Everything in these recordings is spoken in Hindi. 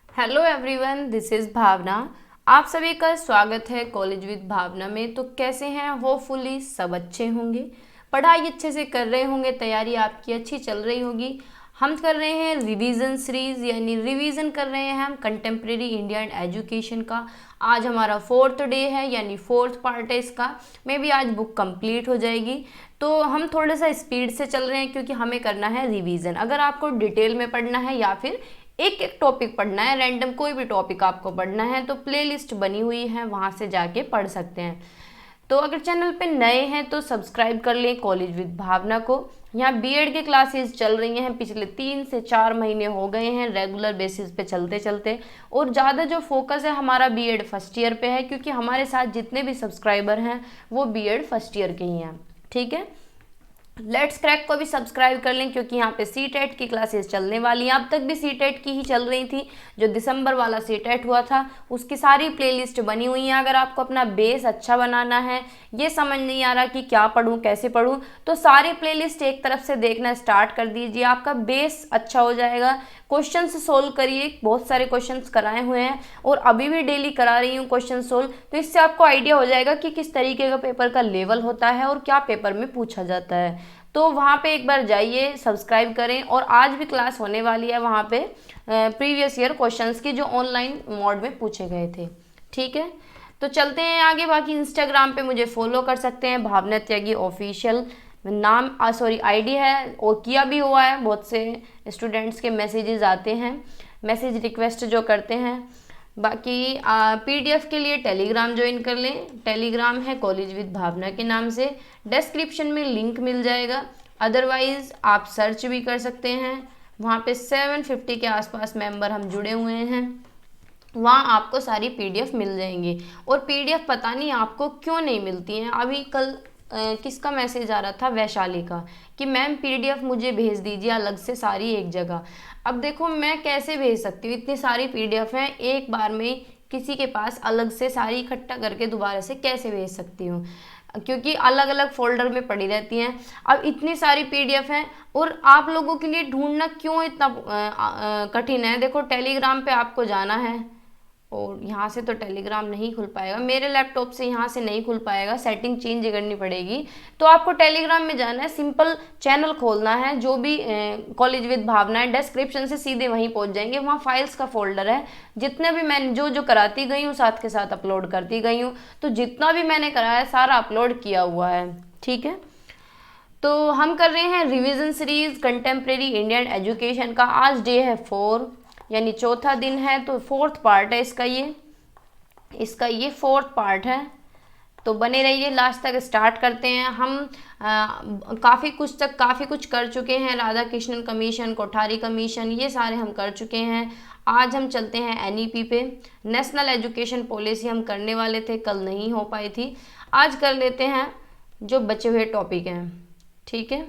हेलो एवरीवन, दिस इज़ भावना। आप सभी का स्वागत है कॉलेज विद भावना में। तो कैसे हैं? होपफुली सब अच्छे होंगे, पढ़ाई अच्छे से कर रहे होंगे, तैयारी आपकी अच्छी चल रही होगी। हम कर रहे हैं रिवीजन सीरीज, यानी रिवीजन कर रहे हैं हम कंटेम्प्रेरी इंडियन एजुकेशन का। आज हमारा 4th डे है, यानी 4th पार्ट है इसका। में भी आज बुक कंप्लीट हो जाएगी। तो हम थोड़ा सा स्पीड से चल रहे हैं क्योंकि हमें करना है रिवीजन। अगर आपको डिटेल में पढ़ना है या फिर एक एक टॉपिक पढ़ना है, रैंडम कोई भी टॉपिक आपको पढ़ना है, तो प्लेलिस्ट बनी हुई है, वहाँ से जाके पढ़ सकते हैं। तो अगर चैनल पे नए हैं तो सब्सक्राइब कर लें कॉलेज विद भावना को। यहाँ बीएड के क्लासेस चल रही हैं, पिछले 3 से 4 महीने हो गए हैं रेगुलर बेसिस पे चलते चलते। और ज़्यादा जो फोकस है हमारा बीएड फर्स्ट ईयर पे है, क्योंकि हमारे साथ जितने भी सब्सक्राइबर हैं वो बीएड फर्स्ट ईयर के ही हैं। ठीक है, लेट्स क्रैक को भी सब्सक्राइब कर लें, क्योंकि यहाँ पे सीटेट की क्लासेस चलने वाली हैं। अब तक भी सीटेट की ही चल रही थी। जो दिसंबर वाला सीटेट हुआ था उसकी सारी प्लेलिस्ट बनी हुई है। अगर आपको अपना बेस अच्छा बनाना है, ये समझ नहीं आ रहा कि क्या पढूं कैसे पढूं, तो सारी प्लेलिस्ट एक तरफ से देखना स्टार्ट कर दीजिए, आपका बेस अच्छा हो जाएगा। क्वेश्चंस सोल्व करिए, बहुत सारे क्वेश्चंस कराए हुए हैं और अभी भी डेली करा रही हूँ क्वेश्चन सोल्व। तो इससे आपको आइडिया हो जाएगा कि किस तरीके का पेपर का लेवल होता है और क्या पेपर में पूछा जाता है। तो वहाँ पे एक बार जाइए, सब्सक्राइब करें। और आज भी क्लास होने वाली है वहाँ पे प्रीवियस ईयर क्वेश्चंस की, जो ऑनलाइन मोड में पूछे गए थे। ठीक है, तो चलते हैं आगे। बाकी इंस्टाग्राम पे मुझे फॉलो कर सकते हैं, भावना त्यागी ऑफिशियल नाम आईडी है, और किया भी हुआ है। बहुत से स्टूडेंट्स के मैसेजेस आते हैं, मैसेज रिक्वेस्ट जो करते हैं। बाकी पीडीएफ के लिए टेलीग्राम ज्वाइन कर लें। टेलीग्राम है कॉलेज विद भावना के नाम से, डिस्क्रिप्शन में लिंक मिल जाएगा। अदरवाइज़ आप सर्च भी कर सकते हैं, वहाँ पे 750 के आसपास मेंबर हम जुड़े हुए हैं। वहाँ आपको सारी पीडीएफ मिल जाएंगी। और पीडीएफ पता नहीं आपको क्यों नहीं मिलती हैं। अभी कल किसका मैसेज आ रहा था, वैशाली का, कि मैम पीडीएफ मुझे भेज दीजिए अलग से सारी एक जगह। अब देखो मैं कैसे भेज सकती हूँ, इतनी सारी पीडीएफ हैं, एक बार में किसी के पास अलग से सारी इकट्ठा करके दोबारा से कैसे भेज सकती हूँ, क्योंकि अलग अलग फोल्डर में पड़ी रहती हैं। अब इतनी सारी पीडीएफ हैं और आप लोगों के लिए ढूंढना क्यों इतना कठिन है। देखो टेलीग्राम पे आपको जाना है, और यहाँ से तो टेलीग्राम नहीं खुल पाएगा, मेरे लैपटॉप से यहाँ से नहीं खुल पाएगा, सेटिंग चेंज करनी पड़ेगी। तो आपको टेलीग्राम में जाना है, सिंपल चैनल खोलना है, जो भी कॉलेज विद भावना है, डिस्क्रिप्शन से सीधे वहीं पहुँच जाएंगे। वहाँ फाइल्स का फोल्डर है, जितने भी मैंने जो कराती गई हूँ साथ के साथ अपलोड करती गई हूँ। तो जितना भी मैंने कराया है सारा अपलोड किया हुआ है। ठीक है, तो हम कर रहे हैं revision series contemporary Indian education का। आज डे है 4, यानी चौथा दिन है, तो 4th पार्ट है इसका ये 4th पार्ट है। तो बने रहिए, लास्ट तक स्टार्ट करते हैं। हम काफ़ी कुछ कर चुके हैं। राधा कृष्णन कमीशन, कोठारी कमीशन, ये सारे हम कर चुके हैं। आज हम चलते हैं एनईपी पे। नेशनल एजुकेशन पॉलिसी हम करने वाले थे, कल नहीं हो पाई थी। आज कर लेते हैं जो बचे हुए टॉपिक हैं। ठीक है,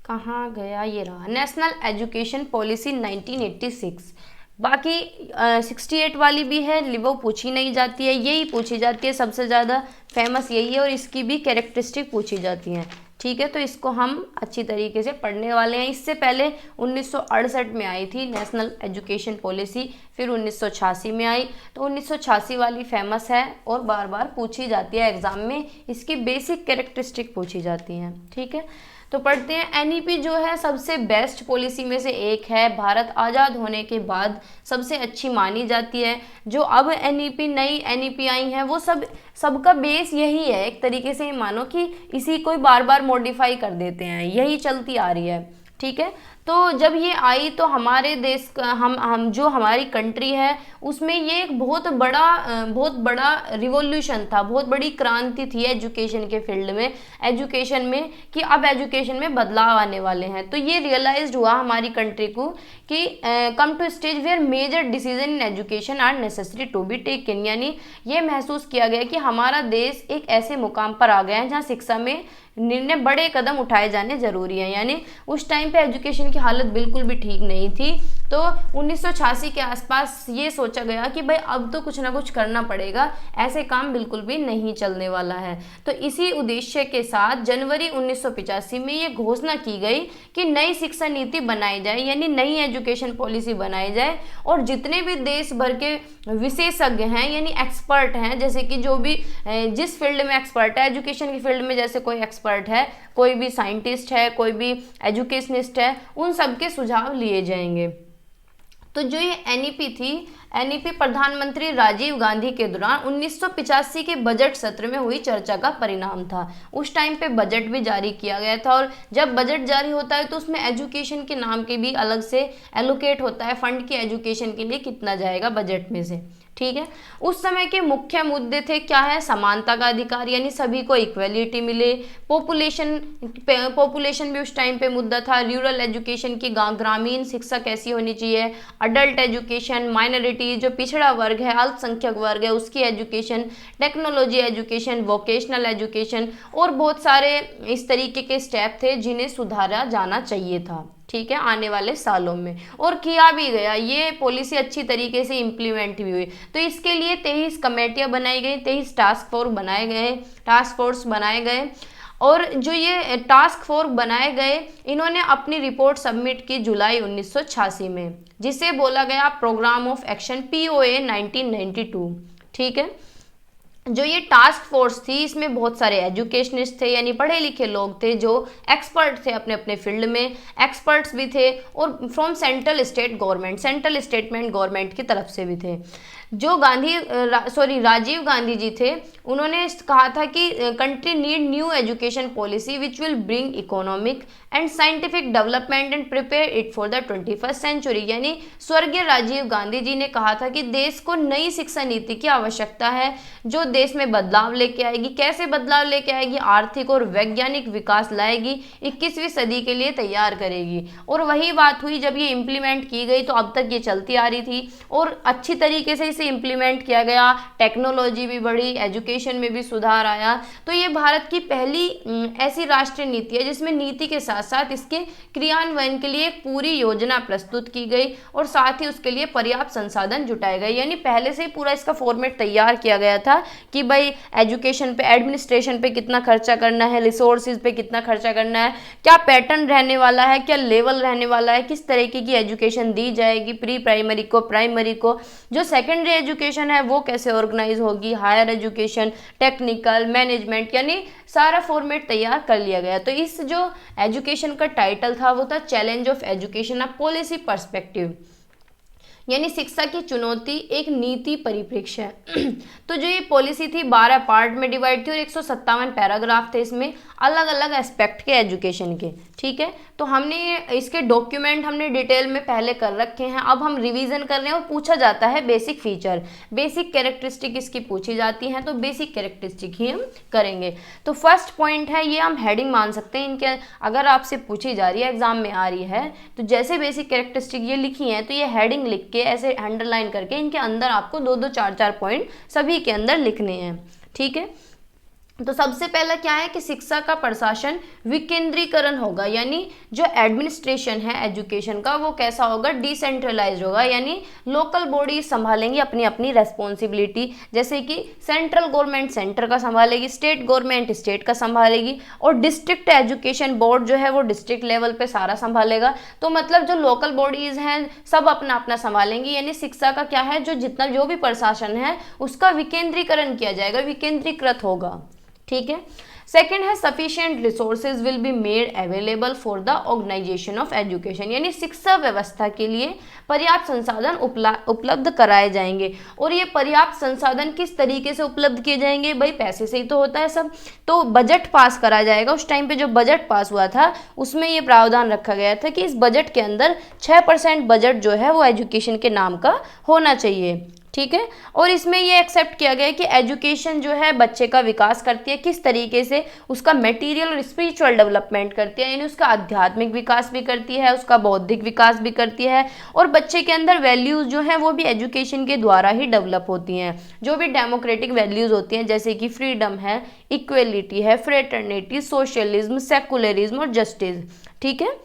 कहाँ गया, ये रहा, नेशनल एजुकेशन पॉलिसी 1986। बाकी 68 वाली भी है, वो पूछी नहीं जाती है, यही पूछी जाती है, सबसे ज़्यादा फेमस यही है, और इसकी भी कैरेक्टरिस्टिक पूछी जाती हैं। ठीक है, तो इसको हम अच्छी तरीके से पढ़ने वाले हैं। इससे पहले 1968 में आई थी नेशनल एजुकेशन पॉलिसी, फिर 1986 में आई। तो 1986 वाली फेमस है और बार बार पूछी जाती है एग्ज़ाम में, इसकी बेसिक कैरेक्टरिस्टिक पूछी जाती हैं। ठीक है, तो पढ़ते हैं। एनईपी जो है सबसे बेस्ट पॉलिसी में से एक है, भारत आज़ाद होने के बाद सबसे अच्छी मानी जाती है। जो अब एनईपी नई एनईपी आई हैं वो सबका बेस यही है, एक तरीके से मानो कि इसी को बार बार मॉडिफाई कर देते हैं, यही चलती आ रही है। ठीक है, तो जब ये आई तो हमारे देश का हम जो हमारी कंट्री है उसमें ये एक बहुत बड़ा रिवॉल्यूशन था, बहुत बड़ी क्रांति थी एजुकेशन के फील्ड में, एजुकेशन में, कि अब एजुकेशन में बदलाव आने वाले हैं। तो ये रियलाइज्ड हुआ हमारी कंट्री को कि come to stage where major decision in education are necessary to be taken, यानी ये महसूस किया गया कि हमारा देश एक ऐसे मुकाम पर आ गया है जहाँ शिक्षा में निर्णय बड़े कदम उठाए जाने जरूरी हैं। यानी उस टाइम पे एजुकेशन की हालत बिल्कुल भी ठीक नहीं थी, तो 1986 के आसपास ये सोचा गया कि भाई अब तो कुछ ना कुछ करना पड़ेगा, ऐसे काम बिल्कुल भी नहीं चलने वाला है। तो इसी उद्देश्य के साथ जनवरी 1985 में ये घोषणा की गई कि नई शिक्षा नीति बनाई जाए, यानी नई एजुकेशन पॉलिसी बनाई जाए, और जितने भी देश भर के विशेषज्ञ हैं यानी एक्सपर्ट हैं, जैसे कि जो भी जिस फील्ड में एक्सपर्ट है, एजुकेशन की फील्ड में जैसे कोई एक्सपर्ट है, कोई भी साइंटिस्ट है, कोई भी एजुकेशनिस्ट है, उन सबके सुझाव लिए जाएंगे। तो जो ये एनईपी थी, एनईपी प्रधानमंत्री राजीव गांधी के दौरान 1985 के बजट सत्र में हुई चर्चा का परिणाम था। उस टाइम पे बजट भी जारी किया गया था, और जब बजट जारी होता है तो उसमें एजुकेशन के नाम के भी अलग से एलोकेट होता है फंड की एजुकेशन के लिए कितना जाएगा बजट में से, ठीक है। उस समय के मुख्य मुद्दे थे क्या है, समानता का अधिकार, यानी सभी को इक्वलिटी मिले, पॉपुलेशन भी उस टाइम पे मुद्दा था, रूरल एजुकेशन की ग्रामीण शिक्षा कैसी होनी चाहिए, अडल्ट एजुकेशन, माइनॉरिटी जो पिछड़ा वर्ग है, अल्पसंख्यक वर्ग है उसकी education, technology education, vocational education, और बहुत सारे इस तरीके के स्टेप थे जिन्हें सुधारा जाना चाहिए था, ठीक है, आने वाले सालों में, और किया भी गया। ये पॉलिसी अच्छी तरीके से इम्प्लीमेंट भी हुई। तो इसके लिए 23 कमेटियां बनाई गई, 23 टास्क फोर्स बनाए गए, और जो ये टास्क फोर्स बनाए गए, इन्होंने अपनी रिपोर्ट सबमिट की जुलाई 1986 में, जिसे बोला गया प्रोग्राम ऑफ एक्शन POA 1992, ठीक है। जो ये टास्क फोर्स थी इसमें बहुत सारे एजुकेशनिस्ट थे, यानी पढ़े लिखे लोग थे जो एक्सपर्ट थे, अपने अपने फील्ड में एक्सपर्ट्स भी थे, और फ्रॉम सेंट्रल स्टेटमेंट गवर्नमेंट की तरफ से भी थे। जो राजीव गांधी जी थे, उन्होंने कहा था कि country need new education policy which will bring economic and scientific development and prepare it for the 21st century, यानी स्वर्गीय राजीव गांधी जी ने कहा था कि देश को नई शिक्षा नीति की आवश्यकता है जो देश में बदलाव लेके आएगी। कैसे बदलाव लेके आएगी? आर्थिक और वैज्ञानिक विकास लाएगी, 21वीं सदी के लिए तैयार करेगी। और वही बात हुई जब ये इम्प्लीमेंट की गई, तो अब तक ये चलती आ रही थी और अच्छी तरीके से इसे इम्प्लीमेंट किया गया, टेक्नोलॉजी भी बढ़ी, एजुकेशन में भी सुधार आया। तो ये भारत की पहली ऐसी राष्ट्रीय नीति है जिसमें नीति के साथ साथ इसके क्रियान्वयन के लिए एक पूरी योजना प्रस्तुत की गई और साथ ही उसके लिए पर्याप्त संसाधन जुटाए गए। यानी पहले से ही पूरा इसका फॉर्मेट तैयार किया गया था कि भाई एजुकेशन पे, एडमिनिस्ट्रेशन पे कितना खर्चा करना है, रिसोर्सेज पे कितना खर्चा करना है, क्या पैटर्न रहने वाला है, क्या लेवल रहने वाला है, किस तरीके की एजुकेशन दी जाएगी, प्री प्राइमरी को, प्राइमरी को, जो सेकेंडरी एजुकेशन है वो कैसे ऑर्गेनाइज होगी, हायर एजुकेशन, टेक्निकल, मैनेजमेंट, यानी सारा फॉर्मेट तैयार कर लिया गया। तो इस जो एजुकेशन का टाइटल था वो था challenge of education, a policy perspective, यानी शिक्षा की चुनौती एक नीति परिप्रेक्ष्य है। तो जो ये पॉलिसी थी 12 पार्ट में डिवाइड थी और 157 पैराग्राफ थे इसमें अलग अलग एस्पेक्ट के एजुकेशन के, ठीक है। तो हमने इसके डॉक्यूमेंट हमने डिटेल में पहले कर रखे हैं, अब हम रिवीजन कर रहे हैं और पूछा जाता है बेसिक फीचर, बेसिक कैरेक्टरिस्टिक इसकी पूछी जाती हैं, तो बेसिक कैरेक्टरिस्टिक ही हम करेंगे। तो फर्स्ट पॉइंट है, ये हम हेडिंग मान सकते हैं इनके, अगर आपसे पूछी जा रही है, एग्जाम में आ रही है, तो जैसे बेसिक कैरेक्टरिस्टिक ये लिखी हैं तो ये हेडिंग लिख के ऐसे अंडरलाइन करके इनके अंदर आपको 2-2, 4-4 पॉइंट सभी के अंदर लिखने हैं, ठीक है। तो सबसे पहला क्या है कि शिक्षा का प्रशासन विकेंद्रीकरण होगा, यानी जो एडमिनिस्ट्रेशन है एजुकेशन का वो कैसा होगा, डिसेंट्रलाइज्ड होगा, यानी लोकल बॉडी संभालेंगी अपनी अपनी रेस्पॉन्सिबिलिटी, जैसे कि सेंट्रल गवर्नमेंट सेंटर का संभालेगी, स्टेट गवर्नमेंट स्टेट का संभालेगी, और डिस्ट्रिक्ट एजुकेशन बोर्ड जो है वो डिस्ट्रिक्ट लेवल पे सारा संभालेगा। तो मतलब जो लोकल बॉडीज हैं सब अपना अपना संभालेंगी, यानी शिक्षा का क्या है, जो भी प्रशासन है उसका विकेंद्रीकरण किया जाएगा, विकेंद्रीकृत होगा, ठीक है। सेकेंड है sufficient resources will be made available for the organisation of education, यानी शिक्षा व्यवस्था के लिए पर्याप्त संसाधन उपलब्ध कराए जाएंगे। और ये पर्याप्त संसाधन किस तरीके से उपलब्ध किए जाएंगे, भाई पैसे से ही तो होता है सब। तो बजट पास करा जाएगा, उस टाइम पे जो बजट पास हुआ था उसमें ये प्रावधान रखा गया था कि इस बजट के अंदर 6% बजट जो है वो एजुकेशन के नाम का होना चाहिए, ठीक है। और इसमें ये एक्सेप्ट किया गया कि एजुकेशन जो है बच्चे का विकास करती है, किस तरीके से उसका मटेरियल और स्पिरिचुअल डेवलपमेंट करती है, यानी उसका आध्यात्मिक विकास भी करती है, उसका बौद्धिक विकास भी करती है, और बच्चे के अंदर वैल्यूज़ जो हैं वो भी एजुकेशन के द्वारा ही डेवलप होती हैं, जो भी डेमोक्रेटिक वैल्यूज़ होती हैं, जैसे कि फ्रीडम है, इक्वेलिटी है, फ्रेटर्निटी, सोशलिज्म, सेकुलरिज्म और जस्टिस, ठीक है।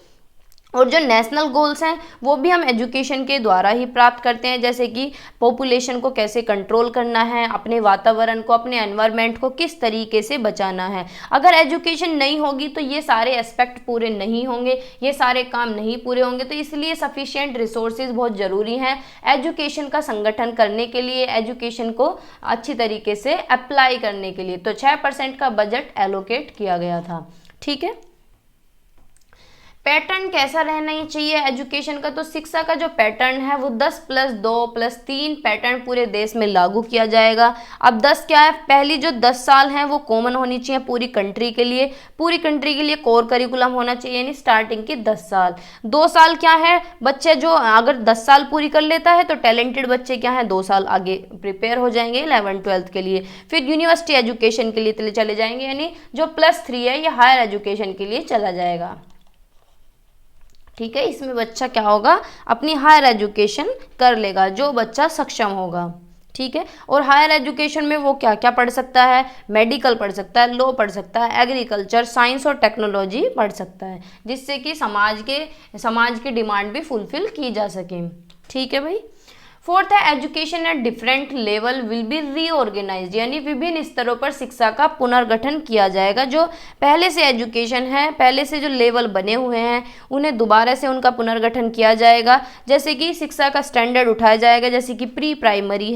और जो नेशनल गोल्स हैं वो भी हम एजुकेशन के द्वारा ही प्राप्त करते हैं, जैसे कि पॉपुलेशन को कैसे कंट्रोल करना है, अपने वातावरण को, अपने एनवायरनमेंट को किस तरीके से बचाना है। अगर एजुकेशन नहीं होगी तो ये सारे एस्पेक्ट पूरे नहीं होंगे, ये सारे काम नहीं पूरे होंगे। तो इसलिए सफिशिएंट रिसोर्सेज बहुत ज़रूरी हैं एजुकेशन का संगठन करने के लिए, एजुकेशन को अच्छी तरीके से अप्लाई करने के लिए। तो 6% का बजट एलोकेट किया गया था। ठीक है, पैटर्न कैसा रहना ही चाहिए एजुकेशन का, तो शिक्षा का जो पैटर्न है वो 10+2+3 पैटर्न पूरे देश में लागू किया जाएगा। अब 10 क्या है, पहली जो 10 साल हैं वो कॉमन होनी चाहिए पूरी कंट्री के लिए, पूरी कंट्री के लिए कोर करिकुलम होना चाहिए, यानी स्टार्टिंग की 10 साल। 2 साल क्या है, बच्चे जो अगर 10 साल पूरी कर लेता है तो टैलेंटेड बच्चे क्या है 2 साल आगे प्रिपेयर हो जाएंगे 11th-12th के लिए, फिर यूनिवर्सिटी एजुकेशन के लिए चले जाएंगे, यानी जो +3 है ये हायर एजुकेशन के लिए चला जाएगा। ठीक है, इसमें बच्चा क्या होगा, अपनी हायर एजुकेशन कर लेगा जो बच्चा सक्षम होगा। ठीक है, और हायर एजुकेशन में वो क्या क्या पढ़ सकता है, मेडिकल पढ़ सकता है, लॉ पढ़ सकता है, एग्रीकल्चर, साइंस और टेक्नोलॉजी पढ़ सकता है, जिससे कि समाज की डिमांड भी फुलफिल की जा सके। ठीक है भाई। 4th है education at different level will be reorganised, यानी विभिन्न स्तरों पर शिक्षा का पुनर्गठन किया जाएगा। जो पहले से एजुकेशन है, पहले से जो लेवल बने हुए हैं उन्हें दोबारा से उनका पुनर्गठन किया जाएगा। जैसे कि शिक्षा का स्टैंडर्ड उठाया जाएगा, जैसे कि प्री प्राइमरी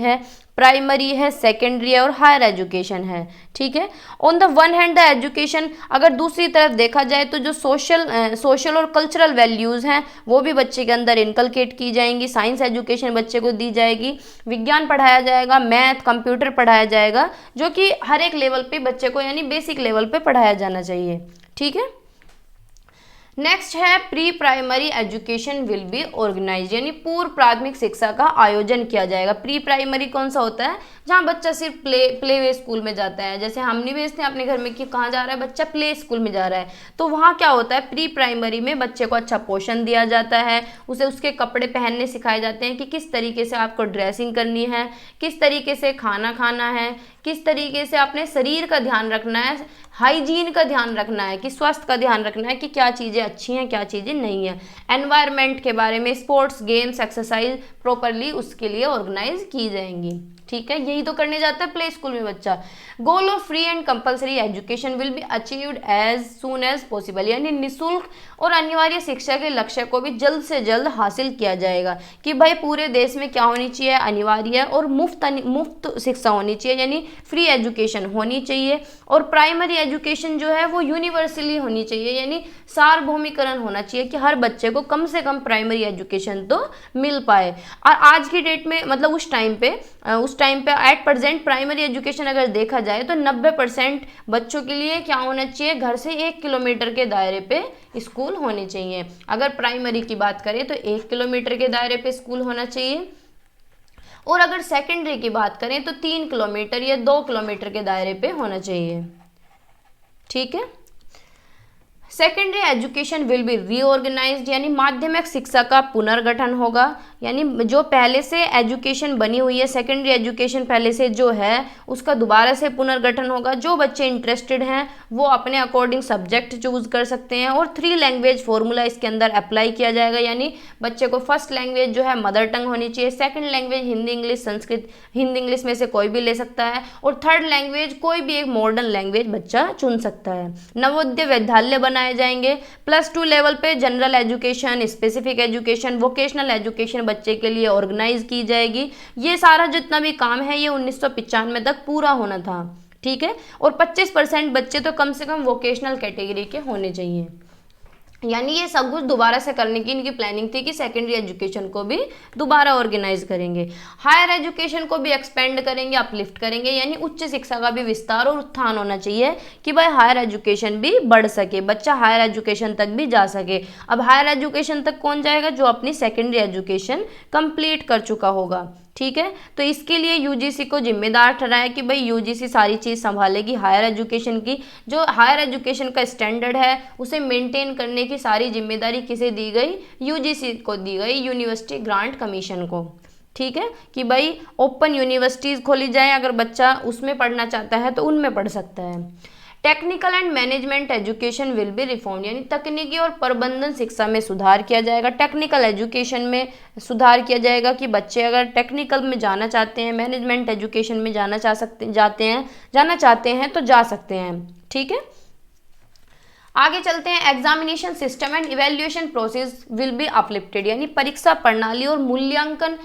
है, सेकेंडरी है और हायर एजुकेशन है। ठीक है, on the one hand the education, अगर दूसरी तरफ देखा जाए तो जो सोशल और कल्चरल वैल्यूज़ हैं वो भी बच्चे के अंदर इनकलकेट की जाएंगी। साइंस एजुकेशन बच्चे को दी जाएगी, विज्ञान पढ़ाया जाएगा, मैथ, कंप्यूटर पढ़ाया जाएगा, जो कि हर एक लेवल पे बच्चे को यानी बेसिक लेवल पे पढ़ाया जाना चाहिए। ठीक है, नेक्स्ट है pre primary education will be organise, यानी पूर्व प्राथमिक शिक्षा का आयोजन किया जाएगा। प्री प्राइमरी कौन सा होता है, जहाँ बच्चा सिर्फ प्ले वे स्कूल में जाता है, जैसे हम नहीं भेजते अपने घर में कि कहाँ जा रहा है बच्चा, प्ले स्कूल में जा रहा है, तो वहाँ क्या होता है प्री प्राइमरी में बच्चे को अच्छा पोषण दिया जाता है, उसे उसके कपड़े पहनने सिखाए जाते हैं कि किस तरीके से आपको ड्रेसिंग करनी है, किस तरीके से खाना खाना है, किस तरीके से अपने शरीर का ध्यान रखना है, हाइजीन का ध्यान रखना है, कि स्वास्थ्य का ध्यान रखना है कि क्या चीज़ें अच्छी हैं क्या चीज़ें नहीं हैं, एनवायरनमेंट के बारे में, स्पोर्ट्स गेम्स एक्सरसाइज प्रॉपरली उसके लिए ऑर्गेनाइज की जाएंगी। ठीक है, यही तो करने जाता है प्ले स्कूल में बच्चा। Goal of free and compulsory education will be achieved as soon as possible, यानी निःशुल्क और अनिवार्य शिक्षा के लक्ष्य को भी जल्द से जल्द हासिल किया जाएगा। कि भाई पूरे देश में क्या होनी चाहिए, अनिवार्य और मुफ्त शिक्षा होनी चाहिए, यानी फ्री एजुकेशन होनी चाहिए। और प्राइमरी एजुकेशन जो है वो यूनिवर्सली होनी चाहिए, यानी सार्वभौमिकरण होना चाहिए कि हर बच्चे को कम से कम प्राइमरी एजुकेशन तो मिल पाए। और आज की डेट में मतलब उस टाइम पे एट प्रेजेंट प्राइमरी एजुकेशन अगर देखा जाए तो 90% बच्चों के लिए क्या होना चाहिए, घर से 1 किलोमीटर के दायरे पे स्कूल होने चाहिए। अगर प्राइमरी की बात करें तो 1 किलोमीटर के दायरे पे स्कूल होना चाहिए, और अगर सेकेंडरी की बात करें तो 3 किलोमीटर या 2 किलोमीटर के दायरे पे होना चाहिए। ठीक है, secondary education will be reorganised, यानी माध्यमिक शिक्षा का पुनर्गठन होगा, यानी जो पहले से एजुकेशन बनी हुई है, सेकेंडरी एजुकेशन पहले से जो है उसका दोबारा से पुनर्गठन होगा। जो बच्चे इंटरेस्टेड हैं वो अपने अकॉर्डिंग सब्जेक्ट चूज कर सकते हैं, और 3 लैंग्वेज फॉर्मूला इसके अंदर अप्लाई किया जाएगा, यानी बच्चे को फर्स्ट लैंग्वेज जो है मदर टंग होनी चाहिए, second language Hindi English Sanskrit, Hindi English में से कोई भी ले सकता है, और थर्ड लैंग्वेज कोई भी एक मॉडर्न लैंग्वेज बच्चा चुन सकता है। नवोदय विद्यालय बनाए जाएंगे, +2 लेवल पे general education, specific education, vocational education बच्चे के लिए ऑर्गेनाइज की जाएगी। ये सारा जितना भी काम है ये 1995 तक पूरा होना था। ठीक है, और 25% बच्चे तो कम से कम वोकेशनल कैटेगरी के होने चाहिए, यानी ये सब कुछ दोबारा से करने की इनकी प्लानिंग थी कि सेकेंडरी एजुकेशन को भी दोबारा ऑर्गेनाइज करेंगे। हायर एजुकेशन को भी एक्सपेंड करेंगे, अपलिफ्ट करेंगे, यानी उच्च शिक्षा का भी विस्तार और उत्थान होना चाहिए कि भाई हायर एजुकेशन भी बढ़ सके, बच्चा हायर एजुकेशन तक भी जा सके। अब हायर एजुकेशन तक कौन जाएगा, जो अपनी सेकेंडरी एजुकेशन कंप्लीट कर चुका होगा। ठीक है, तो इसके लिए यूजीसी को जिम्मेदार ठहराया कि भाई यूजीसी सारी चीज़ संभालेगी हायर एजुकेशन की। जो हायर एजुकेशन का स्टैंडर्ड है उसे मेंटेन करने की सारी जिम्मेदारी किसे दी गई, यूजीसी को दी गई, यूनिवर्सिटी ग्रांट कमीशन को। ठीक है, कि भाई ओपन यूनिवर्सिटीज़ खोली जाए, अगर बच्चा उसमें पढ़ना चाहता है तो उनमें पढ़ सकता है। Technical and management education will B reform, यानी तकनीकी और प्रबंधन शिक्षा में सुधार किया जाएगा। टेक्निकल एजुकेशन में सुधार किया जाएगा कि बच्चे अगर टेक्निकल में जाना चाहते हैं, मैनेजमेंट एजुकेशन में जाना चाहते हैं तो जा सकते हैं। ठीक है, आगे चलते हैं। Examination system and evaluation process will be uplifted, यानी परीक्षा प्रणाली और मूल्यांकन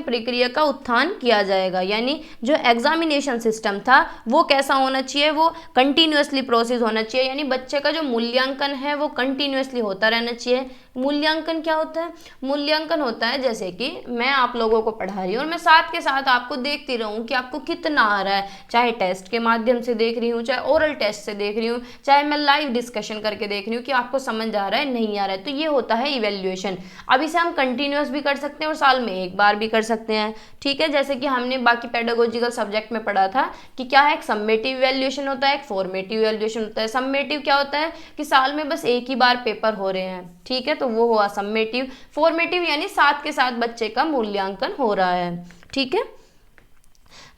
प्रक्रिया का उत्थान किया जाएगा। यानी जो एग्जामिनेशन सिस्टम था वो कैसा होना चाहिए, वो कंटिन्यूअसली प्रोसेस होना चाहिए, यानी बच्चे का जो मूल्यांकन है वो कंटिन्यूअसली होता रहना चाहिए। मूल्यांकन क्या होता है? मूल्यांकन होता है जैसे कि मैं आप लोगों को पढ़ा रही हूँ और मैं साथ के साथ आपको देखती रहूँ कि आपको कितना आ रहा है, चाहे टेस्ट के माध्यम से देख रही हूँ, चाहे ओरल टेस्ट से देख रही हूँ, चाहे मैं लाइव डिस्कशन करके देख रही हूँ कि आपको समझ आ रहा है नहीं आ रहा है, तो ये होता है इवेल्युएशन। अब इसे हम कंटिन्यूअस भी कर सकते हैं और साल में एक बार भी कर सकते हैं। ठीक है, जैसे कि हमने बाकी पेडागोजिकल सब्जेक्ट में पढ़ा था कि क्या है, एक समेटिव इवेल्युएशन होता है, एक फॉर्मेटिव इवेल्युएशन होता है। समेटिव क्या होता है कि साल में बस एक ही बार पेपर हो रहे हैं, ठीक है, तो वो हुआ समेटिव। फॉर्मेटिव यानी साथ के साथ बच्चे का मूल्यांकन हो रहा है। ठीक है,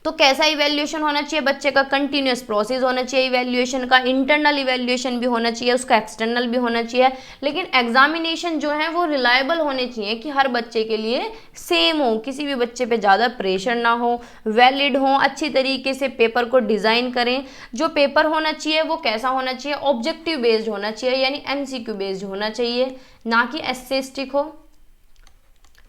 तो कैसा इवैल्यूएशन होना चाहिए बच्चे का? कंटिन्यूअस प्रोसेस होना चाहिए इवैल्यूएशन का। इंटरनल इवैल्यूएशन भी होना चाहिए, उसका एक्सटर्नल भी होना चाहिए, लेकिन एग्जामिनेशन जो है वो रिलायबल होने चाहिए कि हर बच्चे के लिए सेम हो, किसी भी बच्चे पे ज़्यादा प्रेशर ना हो, वैलिड हो, अच्छी तरीके से पेपर को डिज़ाइन करें। जो पेपर होना चाहिए वो कैसा होना चाहिए? ऑब्जेक्टिव बेस्ड होना चाहिए, यानी MCQ बेस्ड होना चाहिए, ना कि एस्सेस्टिक हो।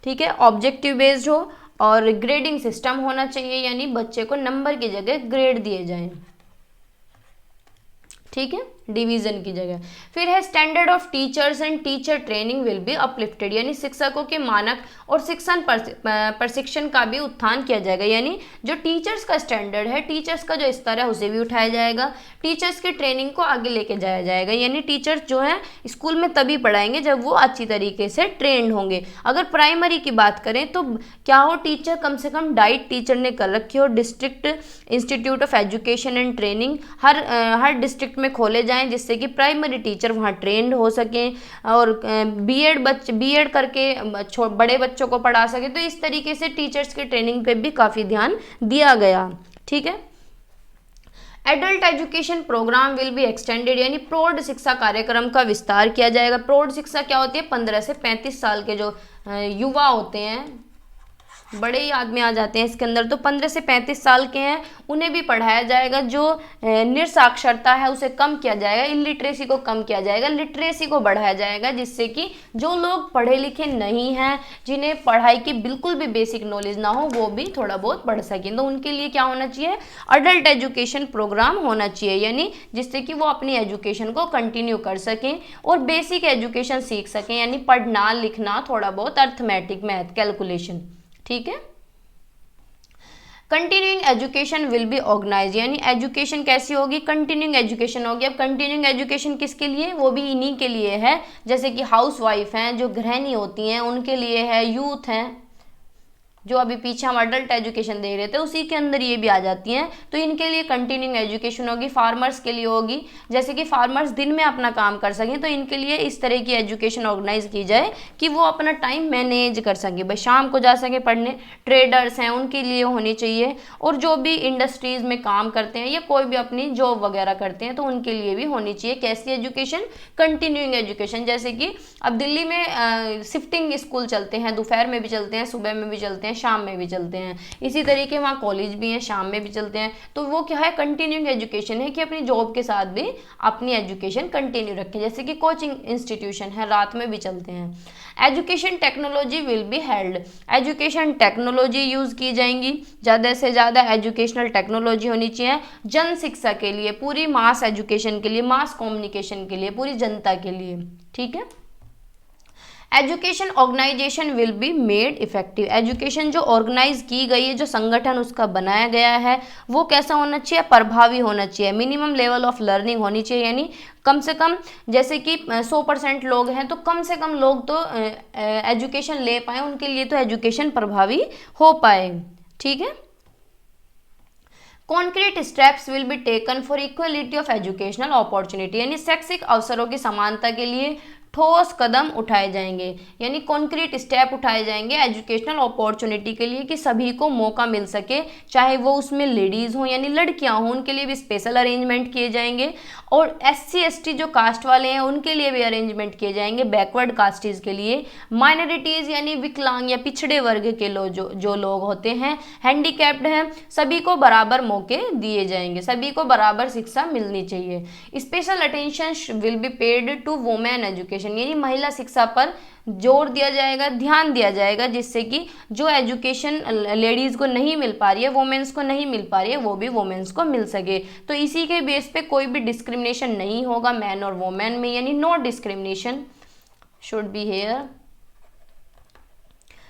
ठीक है, ऑब्जेक्टिव बेस्ड हो और ग्रेडिंग सिस्टम होना चाहिए, यानी बच्चे को नंबर की जगह ग्रेड दिए जाएं। ठीक है, डिवीजन की जगह। फिर है standard of teachers and teacher training will be uplifted, यानी शिक्षकों के मानक और शिक्षण प्रशिक्षण का भी उत्थान किया जाएगा। यानी जो टीचर्स का स्टैंडर्ड है, टीचर्स का जो स्तर है उसे भी उठाया जाएगा, टीचर्स की ट्रेनिंग को आगे लेके जाया जाएगा। यानी टीचर्स जो है स्कूल में तभी पढ़ाएंगे जब वो अच्छी तरीके से ट्रेंड होंगे। अगर प्राइमरी की बात करें तो क्या हो, टीचर कम से कम डाइट टीचर ने कर रखी हो, district institute of education and training her district में खोले जाएं, जिससे कि प्राइमरी टीचर वहाँ ट्रेंड हो सकें और बीएड करके बड़े बच्चों को पढ़ा सके। तो इस तरीके से टीचर्स की ट्रेनिंग पे भी काफ़ी ध्यान दिया गया। ठीक है, adult education programme will be extended, यानी प्रौढ़ शिक्षा कार्यक्रम का विस्तार किया जाएगा। प्रौढ़ शिक्षा क्या होती है? 15 से 35 साल के जो युवा होते हैं, बड़े ही आदमी आ जाते हैं इसके अंदर, तो 15 से 35 साल के हैं, उन्हें भी पढ़ाया जाएगा। जो निरसाक्षरता है उसे कम किया जाएगा, इलिटरेसी को कम किया जाएगा, लिटरेसी को बढ़ाया जाएगा, जिससे कि जो लोग पढ़े लिखे नहीं हैं, जिन्हें पढ़ाई की बिल्कुल भी बेसिक नॉलेज ना हो, वो भी थोड़ा बहुत पढ़ सकें। तो उनके लिए क्या होना चाहिए? अडल्ट एजुकेशन प्रोग्राम होना चाहिए, यानी जिससे कि वो अपनी एजुकेशन को कंटिन्यू कर सकें और बेसिक एजुकेशन सीख सकें, यानी पढ़ना लिखना, थोड़ा बहुत अर्थमेटिक, मैथ, कैलकुलेशन। ठीक है, continuing education will be organise, यानी एजुकेशन कैसी होगी? कंटिन्यूइंग एजुकेशन होगी। अब कंटिन्यूइंग एजुकेशन किसके लिए? वो भी इन्हीं के लिए है, जैसे कि हाउस वाइफ हैं, जो गृहिणी होती हैं, उनके लिए है, यूथ हैं, जो अभी पीछे हम अडल्ट एजुकेशन दे रहे थे उसी के अंदर ये भी आ जाती हैं, तो इनके लिए कंटिन्यूइंग एजुकेशन होगी। फार्मर्स के लिए होगी, जैसे कि फार्मर्स दिन में अपना काम कर सकें, तो इनके लिए इस तरह की एजुकेशन ऑर्गेनाइज की जाए कि वो अपना टाइम मैनेज कर सकें, भाई शाम को जा सके पढ़ने। ट्रेडर्स हैं, उनके लिए होनी चाहिए, और जो भी इंडस्ट्रीज़ में काम करते हैं या कोई भी अपनी जॉब वगैरह करते हैं तो उनके लिए भी होनी चाहिए कैसी एजुकेशन? Continuing education. जैसे कि अब दिल्ली में शिफ्टिंग स्कूल चलते हैं, दोपहर में भी चलते हैं, सुबह में भी चलते हैं, शाम में भी चलते हैं। इसी तरीके वहाँ कॉलेज भी हैं, शाम में भी चलते हैं। तो वो क्या है? कंटिन्यूइंग एजुकेशन है कि अपनी जॉब के साथ भी अपनी एजुकेशन कंटिन्यू रखें। जैसे कि कोचिंग इंस्टीट्यूशन है, रात में भी चलते हैं। Education technology will be held, education technology use की जाएंगी, ज़्यादा से ज़्यादा एजुकेशनल टेक्नोलॉजी होनी चाहिए जन शिक्षा के लिए, पूरी मास एजुकेशन के लिए, मास कम्युनिकेशन के लिए, पूरी जनता के लिए। ठीक है, education organisation will be made effective, education जो ऑर्गेनाइज की गई है, जो संगठन उसका बनाया गया है, वो कैसा होना चाहिए? प्रभावी होना चाहिए। मिनिमम लेवल ऑफ लर्निंग होनी चाहिए, यानी कम से कम, जैसे कि 100% लोग हैं तो कम से कम लोग तो एजुकेशन ले पाए, उनके लिए तो एजुकेशन प्रभावी हो पाए। ठीक है, concrete steps will be taken for equality of educational opportunity, यानी शैक्षिक अवसरों की समानता के लिए ठोस कदम उठाए जाएंगे, यानी कॉन्क्रीट स्टेप उठाए जाएंगे एजुकेशनल अपॉर्चुनिटी के लिए कि सभी को मौका मिल सके, चाहे वो उसमें लेडीज़ हों यानी लड़कियां हों, उनके लिए भी स्पेशल अरेंजमेंट किए जाएंगे। और SC ST जो कास्ट वाले हैं उनके लिए भी अरेंजमेंट किए जाएंगे, बैकवर्ड कास्टीज के लिए, माइनॉरिटीज़ यानी विकलांग या पिछड़े वर्ग के लोग जो लोग होते हैं, हैंडीकैप्ड हैं, सभी को बराबर मौके दिए जाएंगे, सभी को बराबर शिक्षा मिलनी चाहिए। Special attention will be paid to women education, यानी महिला शिक्षा पर जोर दिया जाएगा, ध्यान दिया जाएगा, जिससे कि जो एजुकेशन लेडीज़ को नहीं मिल पा रही है, वुमेन्स को नहीं मिल पा रही है, वो भी वुमेन्स को मिल सके। तो इसी के बेस पे कोई भी डिस्क्रिमिनेशन नहीं होगा मैन और वुमेन में, यानी no discrimination should be here,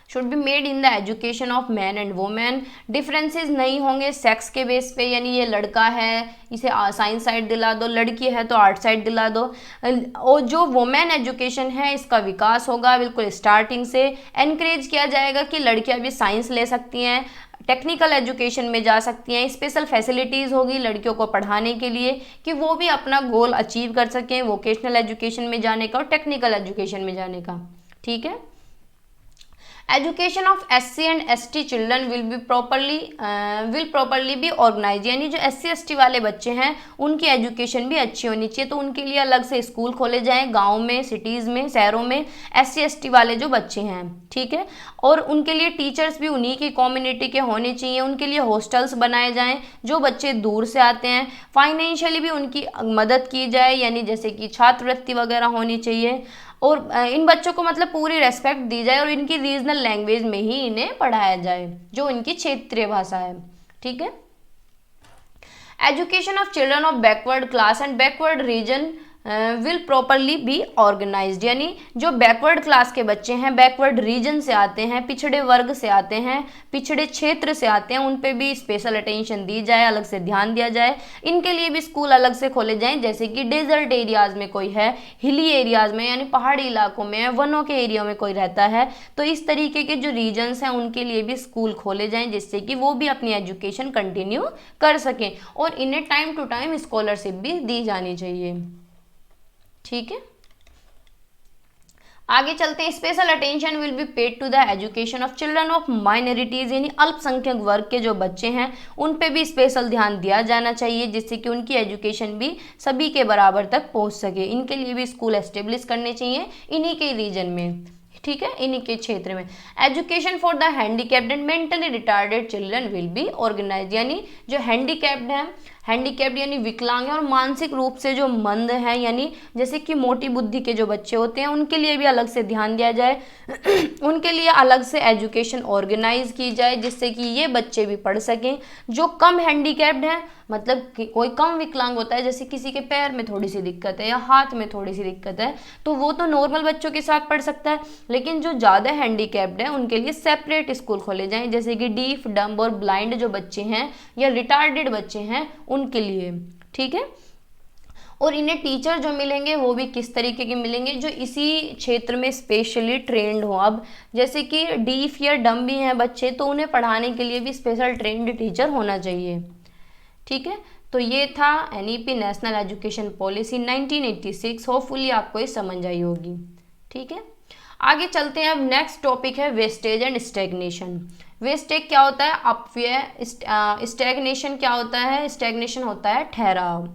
should be made in the education of man and women. Differences नहीं होंगे सेक्स के बेस पे, यानी ये लड़का है इसे साइंस साइड दिला दो, लड़की है तो आर्ट साइड दिला दो। और जो वुमेन एजुकेशन है इसका विकास होगा बिल्कुल स्टार्टिंग से, एनकरेज किया जाएगा कि लड़कियां भी साइंस ले सकती हैं, टेक्निकल एजुकेशन में जा सकती हैं, स्पेशल फैसिलिटीज़ होगी लड़कियों को पढ़ाने के लिए कि वो भी अपना गोल अचीव कर सकें वोकेशनल एजुकेशन में जाने का और टेक्निकल एजुकेशन में जाने का। ठीक है। Education of SC and ST children will properly be organise, यानी जो SC ST वाले बच्चे हैं उनकी एजुकेशन भी अच्छी होनी चाहिए, तो उनके लिए अलग से स्कूल खोले जाएं गांव में, सिटीज़ में, शहरों में, SC ST वाले जो बच्चे हैं। ठीक है। और उनके लिए टीचर्स भी उन्हीं की कम्युनिटी के होने चाहिए, उनके लिए हॉस्टल्स बनाए जाएँ जो बच्चे दूर से आते हैं, फाइनेंशियली भी उनकी मदद की जाए, यानी जैसे कि छात्रवृत्ति वगैरह होनी चाहिए। और इन बच्चों को मतलब पूरी रेस्पेक्ट दी जाए और इनकी रीजनल लैंग्वेज में ही इन्हें पढ़ाया जाए जो इनकी क्षेत्रीय भाषा है। ठीक है। Education of children of backward class and backward region will properly be organised, यानी जो बैकवर्ड क्लास के बच्चे हैं, बैकवर्ड रीजन से आते हैं, पिछड़े वर्ग से आते हैं, पिछड़े क्षेत्र से आते हैं, उन पे भी स्पेशल अटेंशन दी जाए, अलग से ध्यान दिया जाए। इनके लिए भी स्कूल अलग से खोले जाएं, जैसे कि डेजर्ट एरियाज़ में कोई है, हिली एरियाज़ में यानी पहाड़ी इलाकों में, वनों के एरिया में कोई रहता है, तो इस तरीके के जो रीजन्स हैं उनके लिए भी स्कूल खोले जाएँ, जिससे कि वो भी अपनी एजुकेशन कंटिन्यू कर सकें और इन्हें टाइम टू टाइम स्कॉलरशिप भी दी जानी चाहिए। ठीक है। आगे चलते हैं। Special attention will be paid to the education of children of minorities, यानी अल्पसंख्यक वर्ग के जो बच्चे हैं उन पे भी स्पेशल ध्यान दिया जाना चाहिए, जिससे कि उनकी एजुकेशन भी सभी के बराबर तक पहुंच सके। इनके लिए भी स्कूल एस्टेब्लिश करने चाहिए इन्हीं के रीजन में। ठीक है, इन्हीं के क्षेत्र में। Education for the handicapped and mentally retarded children will be organise, यानी जो हैंडीकैप्ड हैं, हैंडीकैप्ड यानी विकलांग है और मानसिक रूप से जो मंद है, यानी जैसे कि मोटी बुद्धि के जो बच्चे होते हैं उनके लिए भी अलग से ध्यान दिया जाए उनके लिए अलग से एजुकेशन ऑर्गेनाइज की जाए, जिससे कि ये बच्चे भी पढ़ सकें। जो कम हैंडीकैप्ड हैं, मतलब कि कोई कम विकलांग होता है, जैसे किसी के पैर में थोड़ी सी दिक्कत है या हाथ में थोड़ी सी दिक्कत है, तो वो तो नॉर्मल बच्चों के साथ पढ़ सकता है, लेकिन जो ज़्यादा हैंडीकैप्ड है उनके लिए सेपरेट स्कूल खोले जाएं, जैसे कि डीफ, डम्ब और ब्लाइंड जो बच्चे हैं या रिटार्डेड बच्चे हैं उनके लिए। ठीक है। और इन्हें टीचर जो मिलेंगे वो भी किस तरीके के मिलेंगे, जो इसी क्षेत्र में स्पेशली ट्रेंड हो। अब जैसे कि डीफ या डम्ब भी हैं बच्चे, तो उन्हें पढ़ाने के लिए भी स्पेशल ट्रेंड टीचर होना चाहिए। ठीक है। तो ये था NEP national education policy 1986। Hopefully आपको ये समझ आई होगी। ठीक है। आगे चलते हैं। अब नेक्स्ट टॉपिक है वेस्टेज एंड स्टैग्नेशन। वेस्टेज क्या होता है? अपव्यय। स्टैग्नेशन क्या होता है? स्टैग्नेशन होता है ठहराव।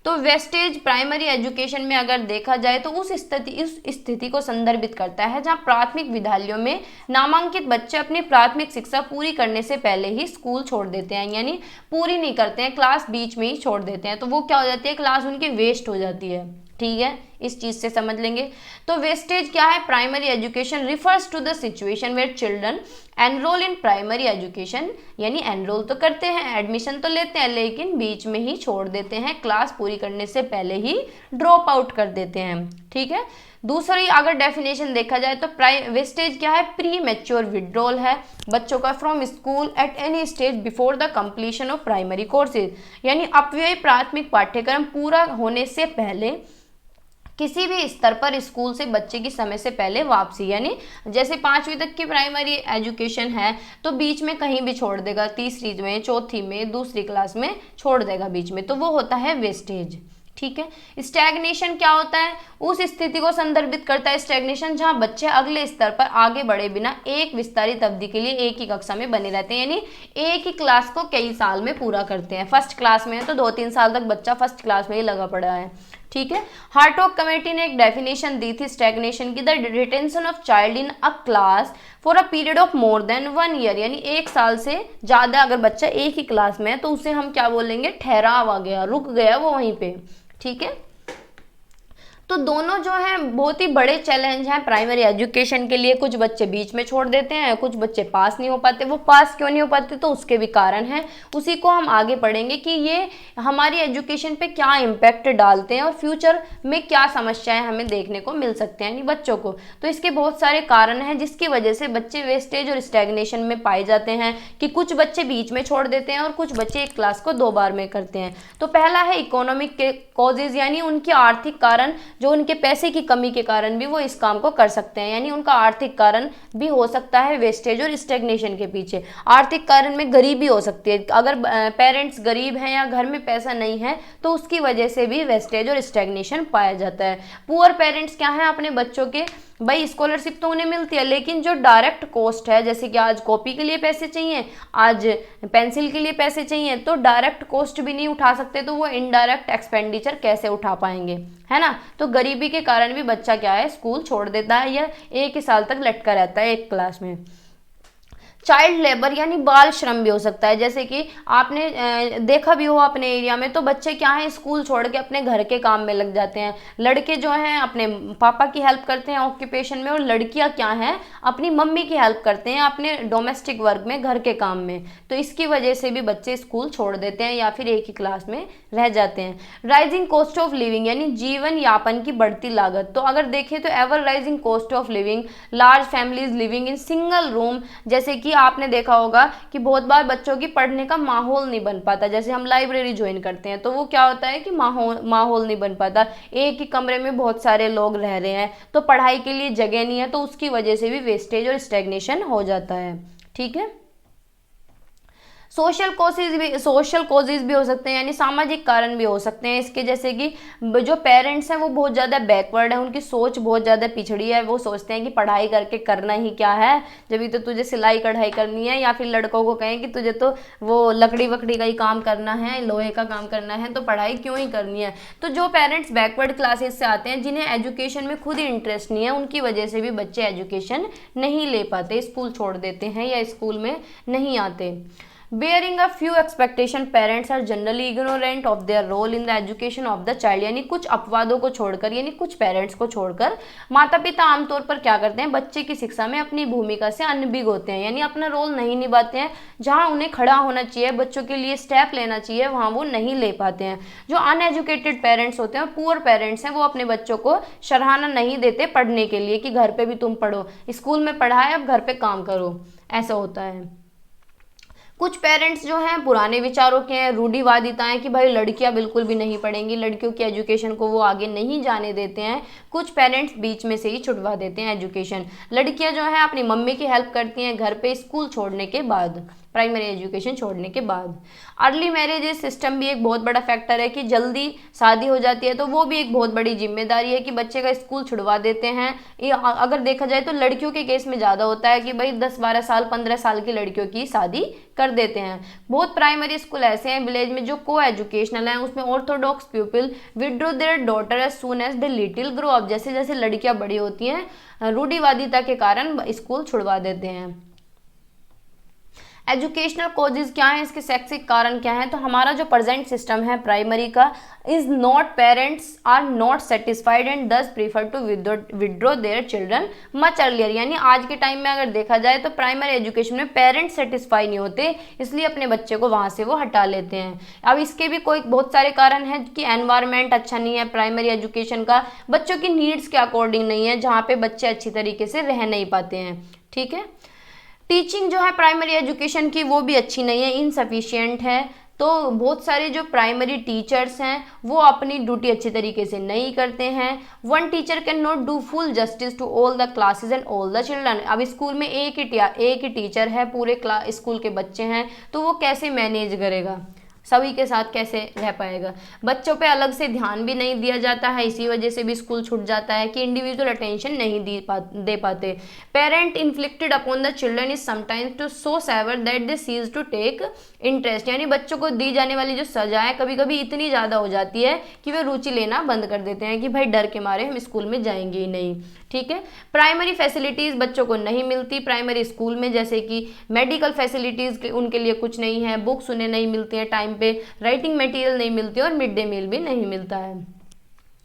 तो वेस्टेज प्राइमरी एजुकेशन में अगर देखा जाए तो उस स्थिति को संदर्भित करता है जहां प्राथमिक विद्यालयों में नामांकित बच्चे अपनी प्राथमिक शिक्षा पूरी करने से पहले ही स्कूल छोड़ देते हैं, यानी पूरी नहीं करते हैं, क्लास बीच में ही छोड़ देते हैं, तो वो क्या हो जाती है, क्लास उनकी वेस्ट हो जाती है। ठीक है, इस चीज से समझ लेंगे। तो वेस्टेज क्या है? Primary education refers to the situation where children enrol in primary education, यानी एनरोल तो करते हैं, एडमिशन तो लेते हैं, लेकिन बीच में ही छोड़ देते हैं, क्लास पूरी करने से पहले ही ड्रॉप आउट कर देते हैं। ठीक है। दूसरी अगर डेफिनेशन देखा जाए तो वेस्टेज क्या है? प्री मैच्योर विड्रॉल है बच्चों का from school at any stage before the completion of primary courses, यानी अपव्यय प्राथमिक पाठ्यक्रम पूरा होने से पहले किसी भी स्तर पर स्कूल से बच्चे की समय से पहले वापसी, यानी जैसे 5वीं तक की प्राइमरी एजुकेशन है तो बीच में कहीं भी छोड़ देगा, तीसरी में, चौथी में, दूसरी क्लास में छोड़ देगा बीच में, तो वो होता है वेस्टेज। ठीक है। स्टैग्नेशन क्या होता है? उस स्थिति को संदर्भित करता है स्टैग्नेशन जहां बच्चे अगले स्तर पर आगे बढ़े बिना एक विस्तारित अवधि के लिए एक ही कक्षा में बने रहते हैं, यानी एक ही क्लास को कई साल में पूरा करते हैं। फर्स्ट क्लास में है तो 2-3 साल तक बच्चा फर्स्ट क्लास में ही लगा पड़ा है, ठीक है। हार्टोग कमेटी ने एक डेफिनेशन दी थी स्टैग्नेशन की, the retention of child in a class for a period of more than 1 year, यानी 1 साल से ज़्यादा अगर बच्चा एक ही क्लास में है तो उसे हम क्या बोलेंगे? ठहराव आ गया, रुक गया वो वहीं पे, ठीक है। तो दोनों जो है बहुत ही बड़े चैलेंज हैं प्राइमरी एजुकेशन के लिए। कुछ बच्चे बीच में छोड़ देते हैं, कुछ बच्चे पास नहीं हो पाते। वो पास क्यों नहीं हो पाते? तो उसके भी कारण हैं, उसी को हम आगे पढ़ेंगे कि ये हमारी एजुकेशन पे क्या इम्पैक्ट डालते हैं और फ्यूचर में क्या समस्याएं हमें देखने को मिल सकते हैं यानी बच्चों को। तो इसके बहुत सारे कारण हैं जिसकी वजह से बच्चे वेस्टेज और स्टैग्नेशन में पाए जाते हैं कि कुछ बच्चे बीच में छोड़ देते हैं और कुछ बच्चे एक क्लास को 2 बार में करते हैं। तो पहला है इकोनॉमिक के कॉजेज, यानी उनके आर्थिक कारण, जो उनके पैसे की कमी के कारण भी वो इस काम को कर सकते हैं, यानी उनका आर्थिक कारण भी हो सकता है वेस्टेज और स्टैग्नेशन के पीछे। आर्थिक कारण में गरीबी हो सकती है, अगर पेरेंट्स गरीब हैं या घर में पैसा नहीं है तो उसकी वजह से भी वेस्टेज और स्टैग्नेशन पाया जाता है। पुअर पेरेंट्स क्या है? अपने बच्चों के भाई स्कॉलरशिप तो उन्हें मिलती है लेकिन जो डायरेक्ट कॉस्ट है, जैसे कि आज कॉपी के लिए पैसे चाहिए, आज पेंसिल के लिए पैसे चाहिए, तो डायरेक्ट कॉस्ट भी नहीं उठा सकते, तो वो इनडायरेक्ट एक्सपेंडिचर कैसे उठा पाएंगे, है ना। तो गरीबी के कारण भी बच्चा क्या है? स्कूल छोड़ देता है या एक ही साल तक लटका रहता है एक क्लास में। चाइल्ड लेबर यानी बाल श्रम भी हो सकता है, जैसे कि आपने देखा भी हो अपने एरिया में, तो बच्चे क्या है स्कूल छोड़ के अपने घर के काम में लग जाते हैं। लड़के जो हैं अपने पापा की हेल्प करते हैं ऑक्यूपेशन में और लड़कियां क्या हैं अपनी मम्मी की हेल्प करते हैं अपने डोमेस्टिक वर्क में, घर के काम में। तो इसकी वजह से भी बच्चे स्कूल छोड़ देते हैं या फिर एक ही क्लास में रह जाते हैं। राइजिंग कॉस्ट ऑफ लिविंग यानी जीवन यापन की बढ़ती लागत। तो अगर देखें तो ever rising cost of living, large families living in single room, जैसे कि आपने देखा होगा कि बहुत बार बच्चों की पढ़ने का माहौल नहीं बन पाता। जैसे हम लाइब्रेरी ज्वाइन करते हैं तो वो क्या होता है कि माहौल नहीं बन पाता, एक ही कमरे में बहुत सारे लोग रह रहे हैं तो पढ़ाई के लिए जगह नहीं है, तो उसकी वजह से भी वेस्टेज और स्टैग्नेशन हो जाता है, ठीक है। सोशल कॉजेज भी हो सकते हैं, यानी सामाजिक कारण भी हो सकते हैं इसके, जैसे कि जो पेरेंट्स हैं वो बहुत ज़्यादा बैकवर्ड है, उनकी सोच बहुत ज़्यादा पिछड़ी है। वो सोचते हैं कि पढ़ाई करके करना ही क्या है, जब भी तो तुझे सिलाई कढ़ाई करनी है, या फिर लड़कों को कहें कि तुझे तो वो लकड़ी वकड़ी का ही काम करना है, लोहे का काम करना है, तो पढ़ाई क्यों ही करनी है। तो जो पेरेंट्स बैकवर्ड क्लासेस से आते हैं, जिन्हें एजुकेशन में खुद ही इंटरेस्ट नहीं है, उनकी वजह से भी बच्चे एजुकेशन नहीं ले पाते, स्कूल छोड़ देते हैं या स्कूल में नहीं आते। Bearing a few expectation, parents are generally ignorant of their role in the education of the child, यानी कुछ अपवादों को छोड़कर, यानी कुछ पेरेंट्स को छोड़कर माता पिता आमतौर पर क्या करते हैं, बच्चे की शिक्षा में अपनी भूमिका से अनभिज्ञ होते हैं, यानी अपना रोल नहीं निभाते हैं। जहां उन्हें खड़ा होना चाहिए, बच्चों के लिए स्टेप लेना चाहिए, वहां वो नहीं ले पाते हैं। जो अनएजुकेटेड पेरेंट्स होते हैं और पुअर पेरेंट्स हैं, वो अपने बच्चों को सराहना नहीं देते पढ़ने के लिए कि घर पे भी तुम पढ़ो, स्कूल में पढ़ा है अब घर पे काम करो, ऐसा होता है। कुछ पेरेंट्स जो हैं पुराने विचारों के हैं, रूढ़िवादिता है कि भाई लड़कियां बिल्कुल भी नहीं पढ़ेंगी, लड़कियों की एजुकेशन को वो आगे नहीं जाने देते हैं। कुछ पेरेंट्स बीच में से ही छुड़वा देते हैं एजुकेशन। लड़कियां जो है अपनी मम्मी की हेल्प करती हैं घर पे स्कूल छोड़ने के बाद, प्राइमरी एजुकेशन छोड़ने के बाद। अर्ली मैरिज सिस्टम भी एक बहुत बड़ा फैक्टर है कि जल्दी शादी हो जाती है, तो वो भी एक बहुत बड़ी जिम्मेदारी है कि बच्चे का स्कूल छुड़वा देते हैं। अगर देखा जाए तो लड़कियों के केस में ज़्यादा होता है कि भाई 10-12 साल 15 साल की लड़कियों की शादी कर देते हैं। बहुत प्राइमरी स्कूल ऐसे हैं विलेज में जो को एजुकेशनल हैं, उसमें orthodox people withdraw their daughter as soon as the little grow up, जैसे जैसे लड़कियां बड़ी होती हैं रूढ़िवादिता के कारण स्कूल छुड़वा देते हैं। एजुकेशनल कॉजेज क्या है, इसके शैक्षिक कारण क्या है, तो हमारा जो प्रेजेंट सिस्टम है प्राइमरी का is not, parents are not satisfied and thus prefer to withdraw their children much earlier, यानी आज के टाइम में अगर देखा जाए तो प्राइमरी एजुकेशन में पेरेंट्स सेटिस्फाई नहीं होते, इसलिए अपने बच्चे को वहाँ से वो हटा लेते हैं। अब इसके भी कोई बहुत सारे कारण हैं कि एनवायरनमेंट अच्छा नहीं है प्राइमरी एजुकेशन का, बच्चों की नीड्स के अकॉर्डिंग नहीं है, जहाँ पे बच्चे अच्छी तरीके से रह नहीं पाते हैं, ठीक है। टीचिंग जो है प्राइमरी एजुकेशन की वो भी अच्छी नहीं है, इनसफिशिएंट है। तो बहुत सारे जो प्राइमरी टीचर्स हैं वो अपनी ड्यूटी अच्छे तरीके से नहीं करते हैं। One teacher can not do full justice to all the classes and all the children. अब स्कूल में एक ही टीचर है, पूरे स्कूल के बच्चे हैं, तो वो कैसे मैनेज करेगा, सभी के साथ कैसे रह पाएगा। बच्चों पे अलग से ध्यान भी नहीं दिया जाता है, इसी वजह से भी स्कूल छूट जाता है कि इंडिविजुअल अटेंशन नहीं दे पाते। Parent inflicted upon the children is sometimes too so severe that they cease to take interest, यानी बच्चों को दी जाने वाली जो सजा है कभी कभी इतनी ज़्यादा हो जाती है कि वे रुचि लेना बंद कर देते हैं कि भाई डर के मारे हम स्कूल में जाएंगे ही नहीं। ठीक है, प्राइमरी फैसिलिटीज़ बच्चों को नहीं मिलती प्राइमरी स्कूल में, जैसे कि मेडिकल फैसिलिटीज़ उनके लिए कुछ नहीं है, बुक्स उन्हें नहीं मिलती हैं टाइम पे, राइटिंग मटेरियल नहीं मिलती और मिड डे मील भी नहीं मिलता है,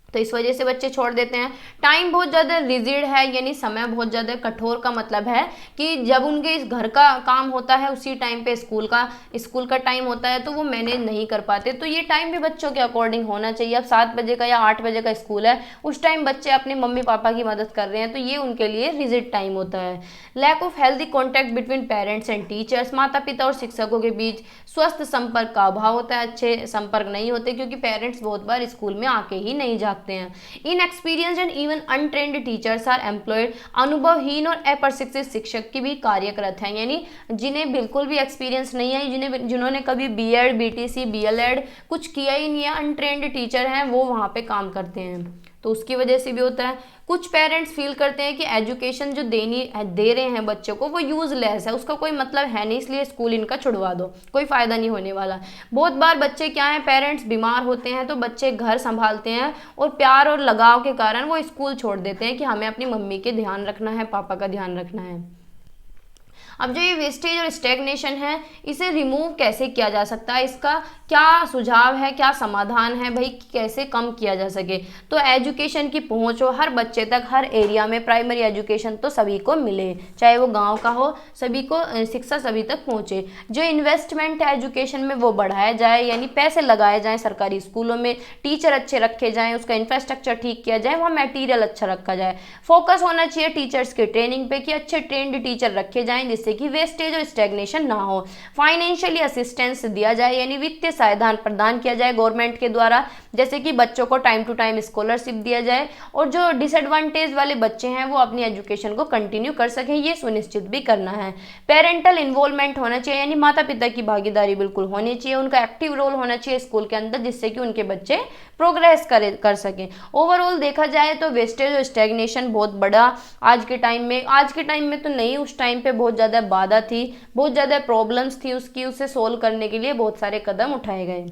तो इस वजह से बच्चे छोड़ देते हैं। टाइम बहुत ज़्यादा रिजिड है, यानी समय बहुत ज़्यादा कठोर का मतलब है कि जब उनके इस घर का काम होता है उसी टाइम पे स्कूल का टाइम होता है, तो वो मैनेज नहीं कर पाते। तो ये टाइम भी बच्चों के अकॉर्डिंग होना चाहिए। अब 7 बजे का या 8 बजे का स्कूल है, उस टाइम बच्चे अपने मम्मी पापा की मदद कर रहे हैं, तो ये उनके लिए रिजिड टाइम होता है। Lack of healthy contact between parents and teachers, माता पिता और शिक्षकों के बीच स्वस्थ संपर्क का अभाव होता है, अच्छे संपर्क नहीं होते क्योंकि पेरेंट्स बहुत बार स्कूल में आके ही नहीं जागते हैं। Inexperienced and even untrained teachers are employed, अनुभवहीन और अप्रशिक्षित शिक्षक की भी कार्यरत हैं, यानी जिन्हें बिल्कुल भी एक्सपीरियंस नहीं है, जिन्होंने कभी बीएड बीटीसी बीएलएड कुछ किया ही नहीं है, अनट्रेंड टीचर हैं, वो वहाँ पे काम करते हैं, तो उसकी वजह से भी होता है। कुछ पेरेंट्स फील करते हैं कि एजुकेशन जो दे रहे हैं बच्चों को वो यूजलेस है, उसका कोई मतलब है नहीं, इसलिए स्कूल इनका छुड़वा दो, कोई फ़ायदा नहीं होने वाला। बहुत बार बच्चे क्या हैं, पेरेंट्स बीमार होते हैं तो बच्चे घर संभालते हैं और प्यार और लगाव के कारण वो स्कूल छोड़ देते हैं कि हमें अपनी मम्मी के ध्यान रखना है, पापा का ध्यान रखना है। अब जो ये वेस्टेज और स्टैग्नेशन है, इसे रिमूव कैसे किया जा सकता है, इसका क्या सुझाव है, क्या समाधान है भाई, कैसे कम किया जा सके। तो एजुकेशन की पहुंच हो हर बच्चे तक, हर एरिया में प्राइमरी एजुकेशन तो सभी को मिले, चाहे वो गांव का हो, सभी को शिक्षा सभी तक पहुंचे। जो इन्वेस्टमेंट है एजुकेशन में वो बढ़ाया जाए, यानी पैसे लगाए जाएं सरकारी स्कूलों में, टीचर अच्छे रखे जाएं, उसका इंफ्रास्ट्रक्चर ठीक किया जाए, वहाँ मटेरियल अच्छा रखा जाए। फोकस होना चाहिए टीचर्स के ट्रेनिंग पे कि अच्छे ट्रेंड टीचर रखे जाएं जिससे कि वेस्टेज और स्टैग्नेशन ना हो। फाइनेंशियली असिस्टेंस दिया जाए, यानी वित्तीय सहायता प्रदान किया जाए गवर्नमेंट के द्वारा, जैसे कि बच्चों को टाइम टू टाइम स्कॉलरशिप दिया जाए और जो डिसएडवांटेज वाले बच्चे हैं वो अपनी एजुकेशन को कंटिन्यू कर सकें, ये सुनिश्चित भी करना है। पेरेंटल इन्वॉल्वमेंट होना चाहिए, यानी माता पिता की भागीदारी बिल्कुल होनी चाहिए, उनका एक्टिव रोल होना चाहिए स्कूल के अंदर, जिससे कि उनके बच्चे प्रोग्रेस कर सकें। ओवरऑल देखा जाए तो वेस्टेज और स्टैग्नेशन बहुत बड़ा आज के टाइम में तो नहीं, उस टाइम पे बहुत ज़्यादा बाधा थी, बहुत ज़्यादा प्रॉब्लम्स थी उसे सोल्व करने के लिए बहुत सारे कदम उठाए गए।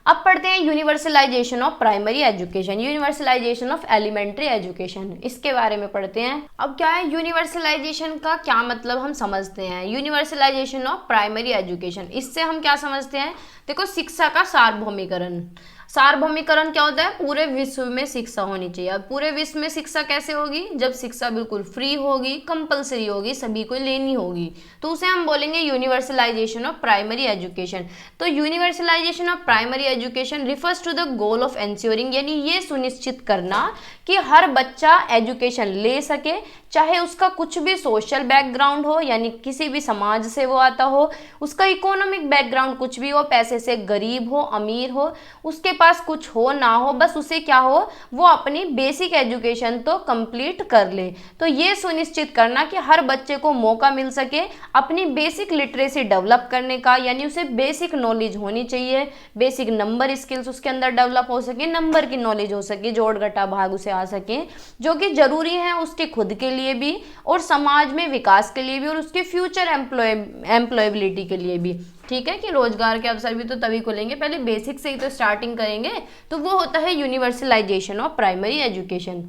अब पढ़ते हैं universalisation of primary education, universalisation of elementary education, इसके बारे में पढ़ते हैं। अब क्या है यूनिवर्सलाइजेशन का क्या मतलब हम समझते हैं। यूनिवर्सलाइजेशन ऑफ प्राइमरी एजुकेशन, इससे हम क्या समझते हैं, देखो शिक्षा का सार्वभौमिकरण। सार्वभौमिकरण क्या होता है, पूरे विश्व में शिक्षा होनी चाहिए। अब पूरे विश्व में शिक्षा कैसे होगी, जब शिक्षा बिल्कुल फ्री होगी, कंपलसरी होगी, सभी को लेनी होगी, तो उसे हम बोलेंगे यूनिवर्सलाइजेशन ऑफ प्राइमरी एजुकेशन। तो universalisation of primary education refers to the goal of ensuring, यानी ये सुनिश्चित करना कि हर बच्चा एजुकेशन ले सके, चाहे उसका कुछ भी सोशल बैकग्राउंड हो, यानी किसी भी समाज से वो आता हो, उसका इकोनॉमिक बैकग्राउंड कुछ भी हो, पैसे से गरीब हो अमीर हो, उसके पास कुछ हो ना हो, बस उसे क्या हो, वो अपनी बेसिक एजुकेशन तो कंप्लीट कर ले। तो ये सुनिश्चित करना कि हर बच्चे को मौका मिल सके अपनी बेसिक लिटरेसी डेवलप करने का, यानी उसे बेसिक नॉलेज होनी चाहिए, बेसिक नंबर स्किल्स उसके अंदर डेवलप हो सके, नंबर की नॉलेज हो सके, जोड़ घटा भाग उसे आ सके, जो कि जरूरी है उसके खुद के लिए भी और समाज में विकास के लिए भी और उसके फ्यूचर एम्प्लॉयबिलिटी के लिए भी। ठीक है, कि रोजगार के अवसर भी तो तभी खुलेंगे, पहले बेसिक से ही तो स्टार्टिंग करेंगे, तो वो होता है यूनिवर्सलाइजेशन ऑफ प्राइमरी एजुकेशन।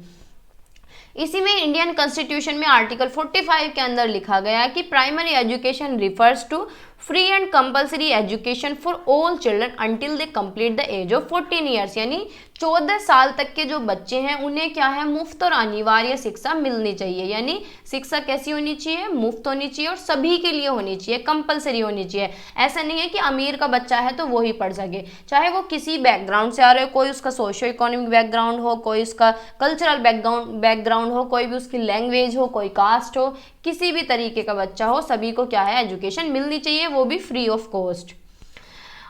इसी में इंडियन कॉन्स्टिट्यूशन में आर्टिकल 45 के अंदर लिखा गया है कि primary education refers to free and compulsory education for all children until they complete the age of 14 years, यानी 14 साल तक के जो बच्चे हैं उन्हें क्या है, मुफ्त और अनिवार्य शिक्षा मिलनी चाहिए। यानी शिक्षा कैसी होनी चाहिए, मुफ्त होनी चाहिए और सभी के लिए होनी चाहिए, कंपलसरी होनी चाहिए। ऐसा नहीं है कि अमीर का बच्चा है तो वो ही पढ़ सके, चाहे वो किसी बैकग्राउंड से आ रहे हो, कोई उसका सोशियो इकोनॉमिक बैकग्राउंड हो, कोई उसका कल्चरल बैकग्राउंड हो, कोई भी उसकी लैंग्वेज हो, कोई कास्ट हो, किसी भी तरीके का बच्चा हो, सभी को क्या है एजुकेशन मिलनी चाहिए, वो भी फ्री ऑफ कॉस्ट।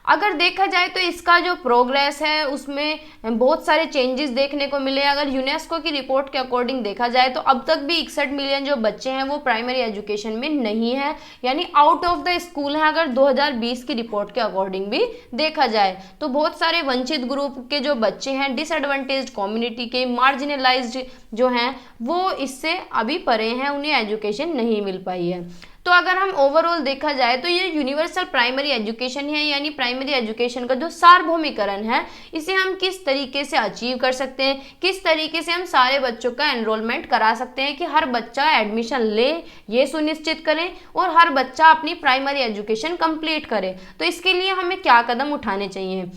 अगर देखा जाए तो इसका जो प्रोग्रेस है उसमें बहुत सारे चेंजेस देखने को मिले। अगर यूनेस्को की रिपोर्ट के अकॉर्डिंग देखा जाए तो अब तक भी 61 मिलियन जो बच्चे हैं वो प्राइमरी एजुकेशन में नहीं है, यानी आउट ऑफ द स्कूल है। अगर 2020 की रिपोर्ट के अकॉर्डिंग भी देखा जाए तो बहुत सारे वंचित ग्रुप के जो बच्चे हैं, डिसएडवांटेज्ड कम्युनिटी के, मार्जिनलाइज्ड जो हैं, वो इससे अभी परे हैं, उन्हें एजुकेशन नहीं मिल पाई है। तो अगर हम ओवरऑल देखा जाए तो ये यूनिवर्सल प्राइमरी एजुकेशन है, यानी प्राइमरी एजुकेशन का जो सार्वभौमिकरण है, इसे हम किस तरीके से अचीव कर सकते हैं, किस तरीके से हम सारे बच्चों का एनरोलमेंट करा सकते हैं कि हर बच्चा एडमिशन ले, ये सुनिश्चित करें और हर बच्चा अपनी प्राइमरी एजुकेशन कंप्लीट करे। तो इसके लिए हमें क्या कदम उठाने चाहिए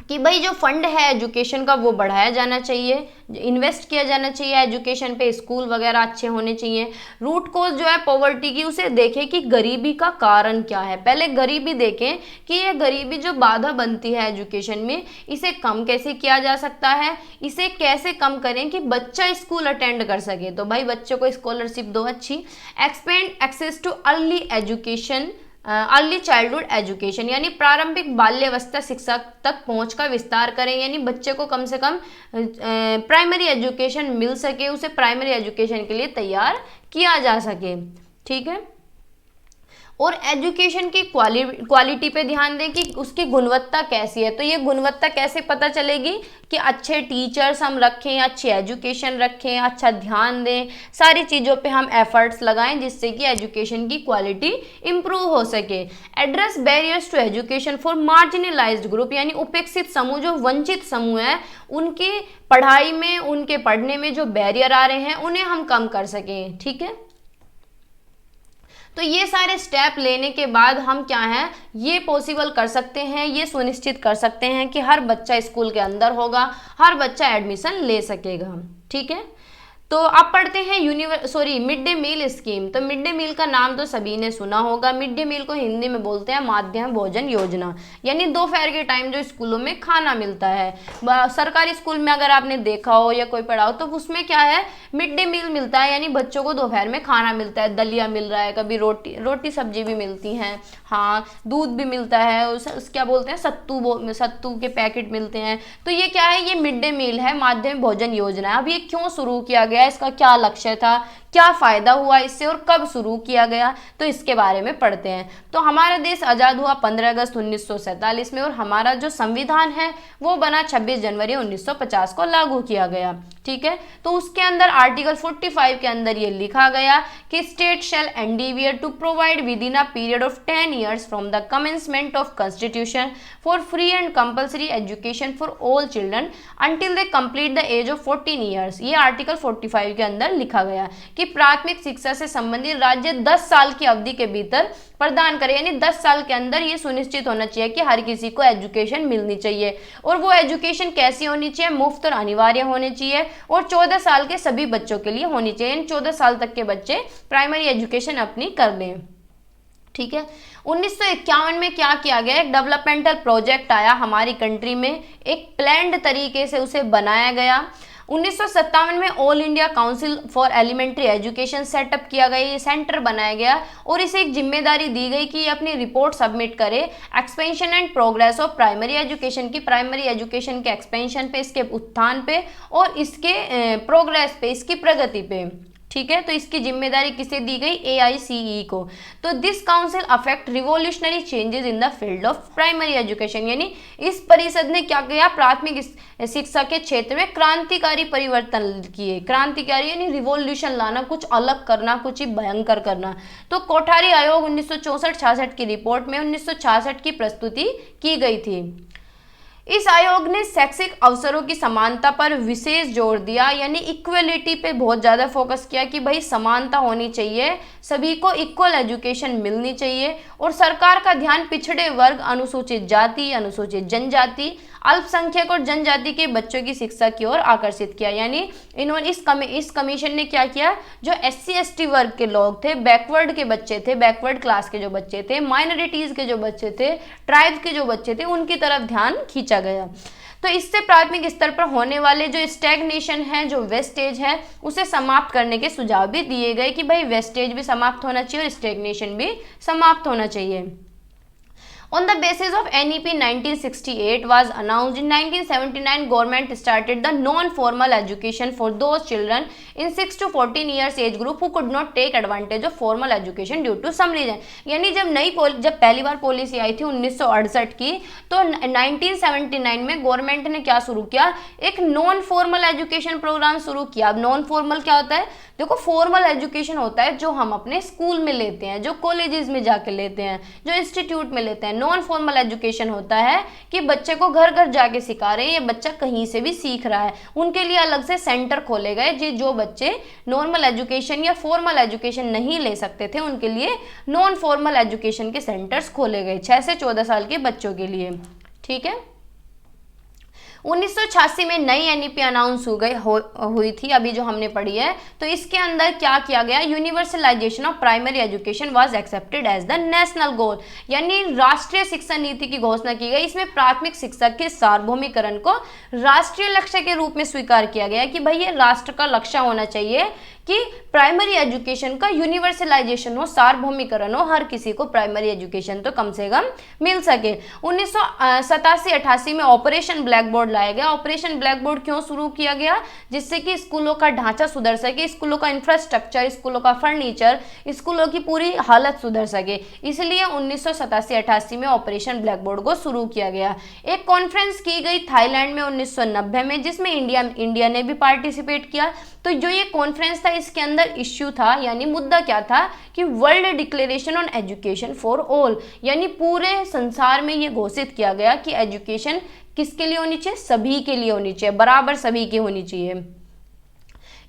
कि भाई जो फंड है एजुकेशन का वो बढ़ाया जाना चाहिए, इन्वेस्ट किया जाना चाहिए एजुकेशन पे, स्कूल वगैरह अच्छे होने चाहिए। रूट कॉज जो है पॉवर्टी की, उसे देखें कि गरीबी का कारण क्या है, पहले गरीबी देखें कि ये गरीबी जो बाधा बनती है एजुकेशन में, इसे कम कैसे किया जा सकता है, इसे कैसे कम करें कि बच्चा स्कूल अटेंड कर सके। तो भाई बच्चों को स्कॉलरशिप दो अच्छी, expand access to early education, early childhood education, यानी प्रारंभिक बाल्यावस्था शिक्षा तक पहुंच का विस्तार करें, यानी बच्चे को कम से कम प्राइमरी एजुकेशन मिल सके, उसे प्राइमरी एजुकेशन के लिए तैयार किया जा सके। ठीक है, और एजुकेशन की क्वालिटी पे ध्यान दें कि उसकी गुणवत्ता कैसी है। तो ये गुणवत्ता कैसे पता चलेगी कि अच्छे टीचर्स हम रखें, अच्छी एजुकेशन रखें, अच्छा ध्यान दें, सारी चीज़ों पे हम एफर्ट्स लगाएं जिससे कि एजुकेशन की क्वालिटी इम्प्रूव हो सके। Address barriers to education for marginalised group, यानी उपेक्षित समूह, जो वंचित समूह है, उनकी पढ़ाई में, उनके पढ़ने में जो बैरियर आ रहे हैं उन्हें हम कम कर सकें। ठीक है, तो ये सारे स्टेप लेने के बाद हम क्या है, ये पॉसिबल कर सकते हैं, ये सुनिश्चित कर सकते हैं कि हर बच्चा स्कूल के अंदर होगा, हर बच्चा एडमिशन ले सकेगा। ठीक है, तो अब पढ़ते हैं मिड डे मील स्कीम। तो मिड डे मील का नाम तो सभी ने सुना होगा। मिड डे मील को हिंदी में बोलते हैं माध्याह्न भोजन योजना, यानी दोपहर के टाइम जो स्कूलों में खाना मिलता है। सरकारी स्कूल में अगर आपने देखा हो या कोई पढ़ा हो तो उसमें क्या है, मिड डे मील मिलता है, यानी बच्चों को दोपहर में खाना मिलता है, दलिया मिल रहा है, कभी रोटी सब्जी भी मिलती हैं, हाँ दूध भी मिलता है, उस क्या बोलते हैं, सत्तू के पैकेट मिलते हैं। तो ये क्या है, ये मिड डे मील है, माध्याह्न भोजन योजना है। अब ये क्यों शुरू किया गया, इसका क्या लक्ष्य था, क्या फायदा हुआ इससे और कब शुरू किया गया, तो इसके बारे में पढ़ते हैं। तो हमारा देश आज़ाद हुआ 15 अगस्त 1947 में और हमारा जो संविधान है वो बना 26 जनवरी 1950 को लागू किया गया। ठीक है, तो उसके अंदर आर्टिकल 45 के अंदर ये लिखा गया कि state shall endeavour to provide within a period of 10 years from the commencement of constitution for free and compulsory education for all children until they complete the age of 14 years। ये आर्टिकल 45 के अंदर लिखा गया कि प्राथमिक शिक्षा से संबंधित राज्य 10 साल की अवधि के भीतर प्रदान करे, यानी 10 साल के अंदर ये सुनिश्चित होना चाहिए कि हर किसी को एजुकेशन मिलनी चाहिए। और वो एजुकेशन कैसी होनी चाहिए, मुफ्त और अनिवार्य होनी चाहिए और 14 साल के सभी बच्चों के लिए होनी चाहिए, यानी 14 साल तक के बच्चे प्राइमरी एजुकेशन अपनी कर लें। ठीक है, 1951 में क्या किया गया, एक डेवलपमेंटल प्रोजेक्ट आया हमारी कंट्री में, एक प्लान्ड तरीके से उसे बनाया गया। 1957 में all India council for elementary education set up किया गया, ये सेंटर बनाया गया और इसे एक जिम्मेदारी दी गई कि ये अपनी रिपोर्ट सबमिट करे expansion and progress of primary education की, प्राइमरी एजुकेशन के एक्सपेंशन पे, इसके उत्थान पे और इसके प्रोग्रेस पे, इसकी प्रगति पे। ठीक है, तो इसकी जिम्मेदारी किसे दी गई, AICE को। तो this council affect revolutionary changes in the field of primary education, यानी इस परिषद ने क्या किया, प्राथमिक शिक्षा के क्षेत्र में क्रांतिकारी परिवर्तन किए। क्रांतिकारी यानी रिवोल्यूशन लाना, कुछ अलग करना, कुछ ही भयंकर करना। तो कोठारी आयोग 1964-66 की रिपोर्ट में 1966 की प्रस्तुति की गई थी। इस आयोग ने शैक्षिक अवसरों की समानता पर विशेष जोर दिया, यानी इक्वलिटी पे बहुत ज़्यादा फोकस किया कि भाई समानता होनी चाहिए, सभी को इक्वल एजुकेशन मिलनी चाहिए। और सरकार का ध्यान पिछड़े वर्ग, अनुसूचित जाति, अनुसूचित जनजाति, अल्पसंख्यक और जनजाति के बच्चों की शिक्षा की ओर आकर्षित किया। यानी इन्होंने इस कमीशन ने क्या किया, जो SC ST वर्ग के लोग थे, बैकवर्ड के बच्चे थे, बैकवर्ड क्लास के जो बच्चे थे, माइनॉरिटीज के जो बच्चे थे, ट्राइब्स के जो बच्चे थे, उनकी तरफ ध्यान खींचा गया। तो इससे प्राथमिक स्तर पर होने वाले जो स्टैग्नेशन है, जो वेस्टेज है, उसे समाप्त करने के सुझाव भी दिए गए कि भाई वेस्टेज भी समाप्त होना चाहिए और स्टैग्नेशन भी समाप्त होना चाहिए। On the basis of NEP 1968 was announced in 1979, government started the non-formal education for those children in 6 to 14 years age group who could not take advantage of formal education due to some reason। यानी जब पहली बार पॉलिसी आई थी 1968 की, तो 1979 में गवर्नमेंट ने क्या शुरू किया, एक नॉन फॉर्मल एजुकेशन प्रोग्राम शुरू किया। अब नॉन फॉर्मल क्या होता है, देखो फॉर्मल एजुकेशन होता है जो हम अपने स्कूल में लेते हैं, जो कॉलेजेस में जाके लेते हैं, जो इंस्टीट्यूट में लेते हैं। नॉन फॉर्मल एजुकेशन होता है कि बच्चे को घर घर जाके सिखा रहे हैं, ये बच्चा कहीं से भी सीख रहा है। उनके लिए अलग से सेंटर खोले गए, जो बच्चे नॉर्मल एजुकेशन या फॉर्मल एजुकेशन नहीं ले सकते थे उनके लिए नॉन फॉर्मल एजुकेशन के सेंटर्स खोले गए 6 से 14 साल के बच्चों के लिए। ठीक है। 1986 में नई एनईपी अनाउंस हुई थी, अभी जो हमने पढ़ी है। तो इसके अंदर क्या किया गया, universalisation of primary education was accepted as the national goal, यानी राष्ट्रीय शिक्षा नीति की घोषणा की गई। इसमें प्राथमिक शिक्षा के सार्वभौमिकरण को राष्ट्रीय लक्ष्य के रूप में स्वीकार किया गया कि भाई ये राष्ट्र का लक्ष्य होना चाहिए कि प्राइमरी एजुकेशन का यूनिवर्सलाइजेशन हो, सार्वभौमिकरण हो, हर किसी को प्राइमरी एजुकेशन तो कम से कम मिल सके। 1987-88 में ऑपरेशन ब्लैक बोर्ड लाया गया। ऑपरेशन ब्लैक बोर्ड क्यों शुरू किया गया, जिससे कि स्कूलों का ढांचा सुधर सके, स्कूलों का इंफ्रास्ट्रक्चर, स्कूलों का फर्नीचर, स्कूलों की पूरी हालत सुधर सके। इसलिए 1987-88 में ऑपरेशन ब्लैक बोर्ड को शुरू किया गया। एक कॉन्फ्रेंस की गई थाईलैंड में 1990 में, जिसमें इंडिया ने भी पार्टिसिपेट किया। तो जो ये कॉन्फ्रेंस था, इसके अंदर इश्यू था, यानी मुद्दा क्या था कि world declaration on education for all, यानी पूरे संसार में ये घोषित किया गया कि एजुकेशन किसके लिए होनी चाहिए, सभी के लिए होनी चाहिए, बराबर सभी की होनी चाहिए।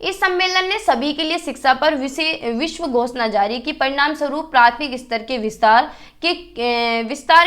इस सम्मेलन ने सभी के लिए शिक्षा पर विश्व घोषणा जारी की। परिणाम स्वरूप प्राथमिक स्तर के विस्तार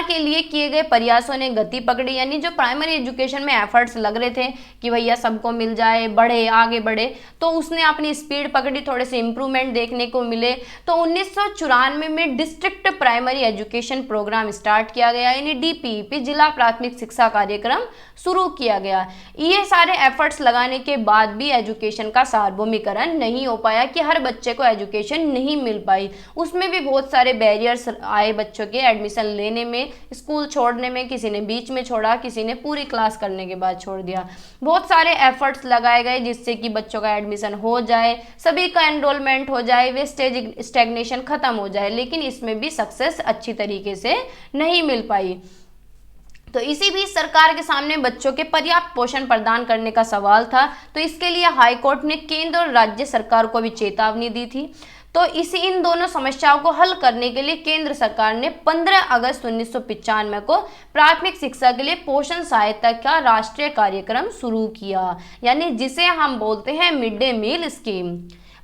के लिए किए गए प्रयासों ने गति पकड़ी, यानी जो प्राइमरी एजुकेशन में एफर्ट्स लग रहे थे कि भैया सबको मिल जाए, बढ़े, आगे बढ़े, तो उसने अपनी स्पीड पकड़ी, थोड़े से इंप्रूवमेंट देखने को मिले। तो 1994 में district primary education programme start किया गया, यानी DPEP, जिला प्राथमिक शिक्षा कार्यक्रम शुरू किया गया। ये सारे एफर्ट्स लगाने के बाद भी एजुकेशन का सार्वभौमिकरण नहीं हो पाया, कि हर बच्चे को एजुकेशन नहीं मिल पाई। उसमें भी बहुत सारे बैरियर्स आए बच्चों के एडमिशन लेने में, स्कूल छोड़ने में। किसी ने बीच में छोड़ा, किसी ने पूरी क्लास करने के बाद छोड़ दिया। बहुत सारे एफर्ट्स लगाए गए जिससे कि बच्चों का एडमिशन हो जाए, सभी का एनरोलमेंट हो जाए, वेस्टेज स्टैग्नेशन खत्म हो जाए, लेकिन इसमें भी सक्सेस अच्छी तरीके से नहीं मिल पाई। तो इसी बीच सरकार के सामने बच्चों के पर्याप्त पोषण प्रदान करने का सवाल था। तो इसके लिए हाई कोर्ट ने केंद्र और राज्य सरकार को भी चेतावनी दी थी। तो इन दोनों समस्याओं को हल करने के लिए केंद्र सरकार ने 15 अगस्त 1995 को प्राथमिक शिक्षा के लिए पोषण सहायता का राष्ट्रीय कार्यक्रम शुरू किया, यानी जिसे हम बोलते हैं मिड डे मील स्कीम।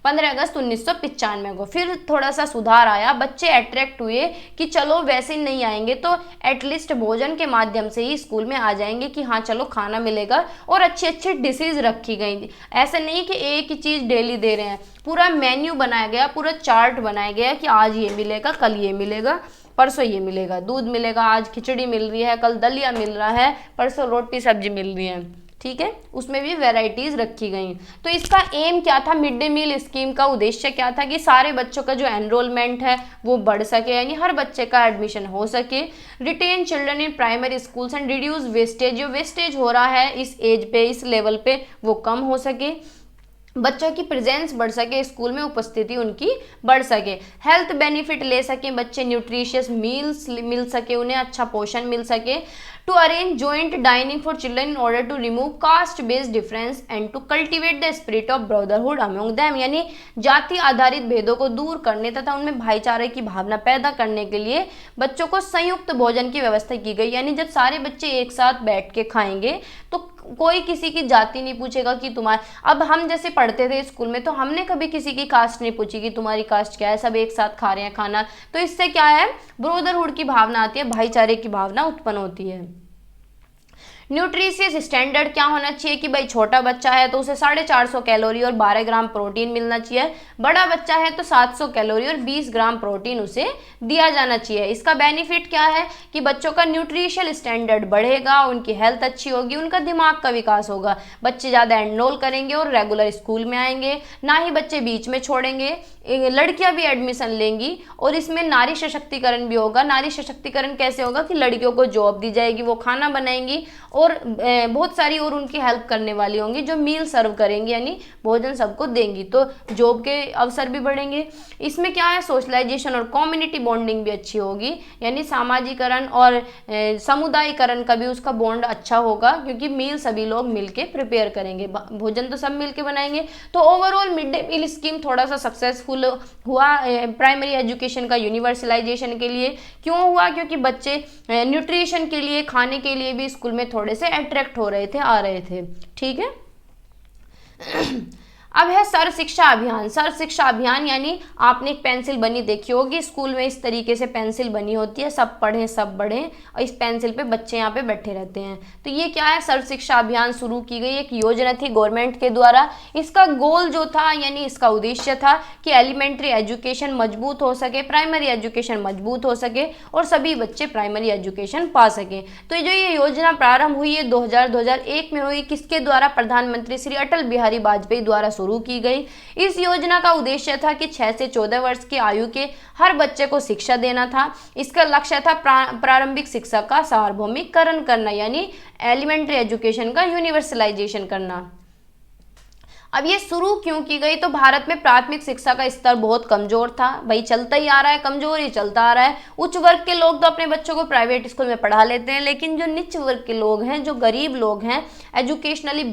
15 अगस्त 1995 को फिर थोड़ा सा सुधार आया, बच्चे अट्रैक्ट हुए कि चलो वैसे नहीं आएंगे तो एटलीस्ट भोजन के माध्यम से ही स्कूल में आ जाएंगे, कि हाँ चलो खाना मिलेगा। और अच्छी अच्छी डिशेज रखी गई, ऐसा नहीं कि एक ही चीज़ डेली दे रहे हैं, पूरा मेन्यू बनाया गया, पूरा चार्ट बनाया गया कि आज ये मिलेगा, कल ये मिलेगा, परसों ये मिलेगा, दूध मिलेगा, आज खिचड़ी मिल रही है, कल दलिया मिल रहा है, परसों रोटी सब्जी मिल रही है। ठीक है, उसमें भी वैरायटीज रखी गई। तो इसका एम क्या था, मिड डे मील स्कीम का उद्देश्य क्या था, कि सारे बच्चों का जो एनरोलमेंट है वो बढ़ सके, यानी हर बच्चे का एडमिशन हो सके। Retain children in primary schools and reduce wastage, जो वेस्टेज हो रहा है इस एज पे, इस लेवल पे, वो कम हो सके। बच्चों की प्रेजेंस बढ़ सके, स्कूल में उपस्थिति उनकी बढ़ सके। हेल्थ बेनिफिट ले सके बच्चे, न्यूट्रिशियस मील्स मिल सके, उन्हें अच्छा पोषण मिल सके। To arrange joint dining for children in order to remove caste based difference and to cultivate the spirit of brotherhood among them, यानी जाति आधारित भेदों को दूर करने तथा उनमें भाईचारे की भावना पैदा करने के लिए बच्चों को संयुक्त भोजन की व्यवस्था की गई। यानी जब सारे बच्चे एक साथ बैठ के खाएंगे तो कोई किसी की जाति नहीं पूछेगा कि तुम्हारा, अब हम जैसे पढ़ते थे स्कूल में तो हमने कभी किसी की कास्ट नहीं पूछी कि तुम्हारी कास्ट क्या है, सब एक साथ खा रहे हैं खाना। तो इससे क्या है, ब्रदरहुड की भावना आती है, भाईचारे की भावना उत्पन्न होती है। न्यूट्रिशियस स्टैंडर्ड क्या होना चाहिए कि भाई छोटा बच्चा है तो उसे 450 कैलोरी और 12 ग्राम प्रोटीन मिलना चाहिए, बड़ा बच्चा है तो 700 कैलोरी और 20 ग्राम प्रोटीन उसे दिया जाना चाहिए। इसका बेनिफिट क्या है कि बच्चों का न्यूट्रिशनल स्टैंडर्ड बढ़ेगा, उनकी हेल्थ अच्छी होगी, उनका दिमाग का विकास होगा, बच्चे ज़्यादा एनरोल करेंगे और रेगुलर स्कूल में आएंगे, ना ही बच्चे बीच में छोड़ेंगे, लड़कियां भी एडमिशन लेंगी और इसमें नारी सशक्तिकरण भी होगा। नारी सशक्तिकरण कैसे होगा कि लड़कियों को जॉब दी जाएगी, वो खाना बनाएंगी और बहुत सारी और उनकी हेल्प करने वाली होंगी जो मील सर्व करेंगी, यानी भोजन सबको देंगी, तो जॉब के अवसर भी बढ़ेंगे। इसमें क्या है, सोशलाइजेशन और कम्युनिटी बॉन्डिंग भी अच्छी होगी, यानी सामाजिकरण और समुदायीकरण का भी उसका बॉन्ड अच्छा होगा, क्योंकि मील सभी लोग मिलके प्रिपेयर करेंगे, भोजन तो सब मिलके बनाएंगे। तो overall mid day meal scheme थोड़ा सा सक्सेसफुल हुआ प्राइमरी एजुकेशन का यूनिवर्सलाइजेशन के लिए। क्यों हुआ, क्योंकि बच्चे न्यूट्रिशन के लिए, खाने के लिए भी स्कूल में थोड़े से अट्रैक्ट हो रहे थे, आ रहे थे। ठीक है। अब है सर्व शिक्षा अभियान। सर्व शिक्षा अभियान यानी आपने एक पेंसिल बनी देखी होगी स्कूल में, इस तरीके से पेंसिल बनी होती है, सब पढ़ें सब बढ़ें, और इस पेंसिल पे बच्चे यहाँ पे बैठे रहते हैं। तो ये क्या है, सर्व शिक्षा अभियान शुरू की गई एक योजना थी गवर्नमेंट के द्वारा। इसका गोल जो था, यानी इसका उद्देश्य था कि एलिमेंट्री एजुकेशन मजबूत हो सके, प्राइमरी एजुकेशन मजबूत हो सके और सभी बच्चे प्राइमरी एजुकेशन पा सकें। तो जो ये योजना प्रारंभ हुई है 2001 में हुई, किसके द्वारा, प्रधानमंत्री श्री अटल बिहारी वाजपेयी द्वारा शुरू की गई। इस योजना का उद्देश्य था कि 6 से 14 वर्ष की आयु के हर बच्चे को शिक्षा देना था। इसका लक्ष्य था प्रारंभिक शिक्षा का सार्वभौमिकरण करना, यानी एलिमेंट्री एजुकेशन का यूनिवर्सलाइजेशन करना। अब ये शुरू क्यों की गई, तो भारत में प्राथमिक शिक्षा का स्तर बहुत कमजोर था, भाई चलता ही आ रहा है, कमजोर ही चलता आ रहा है। उच्च वर्ग के लोग तो अपने बच्चों को प्राइवेट स्कूल में पढ़ा लेते हैं, लेकिन जो निच्च वर्ग के लोग हैं, जो गरीब लोग हैं, एजुकेशनली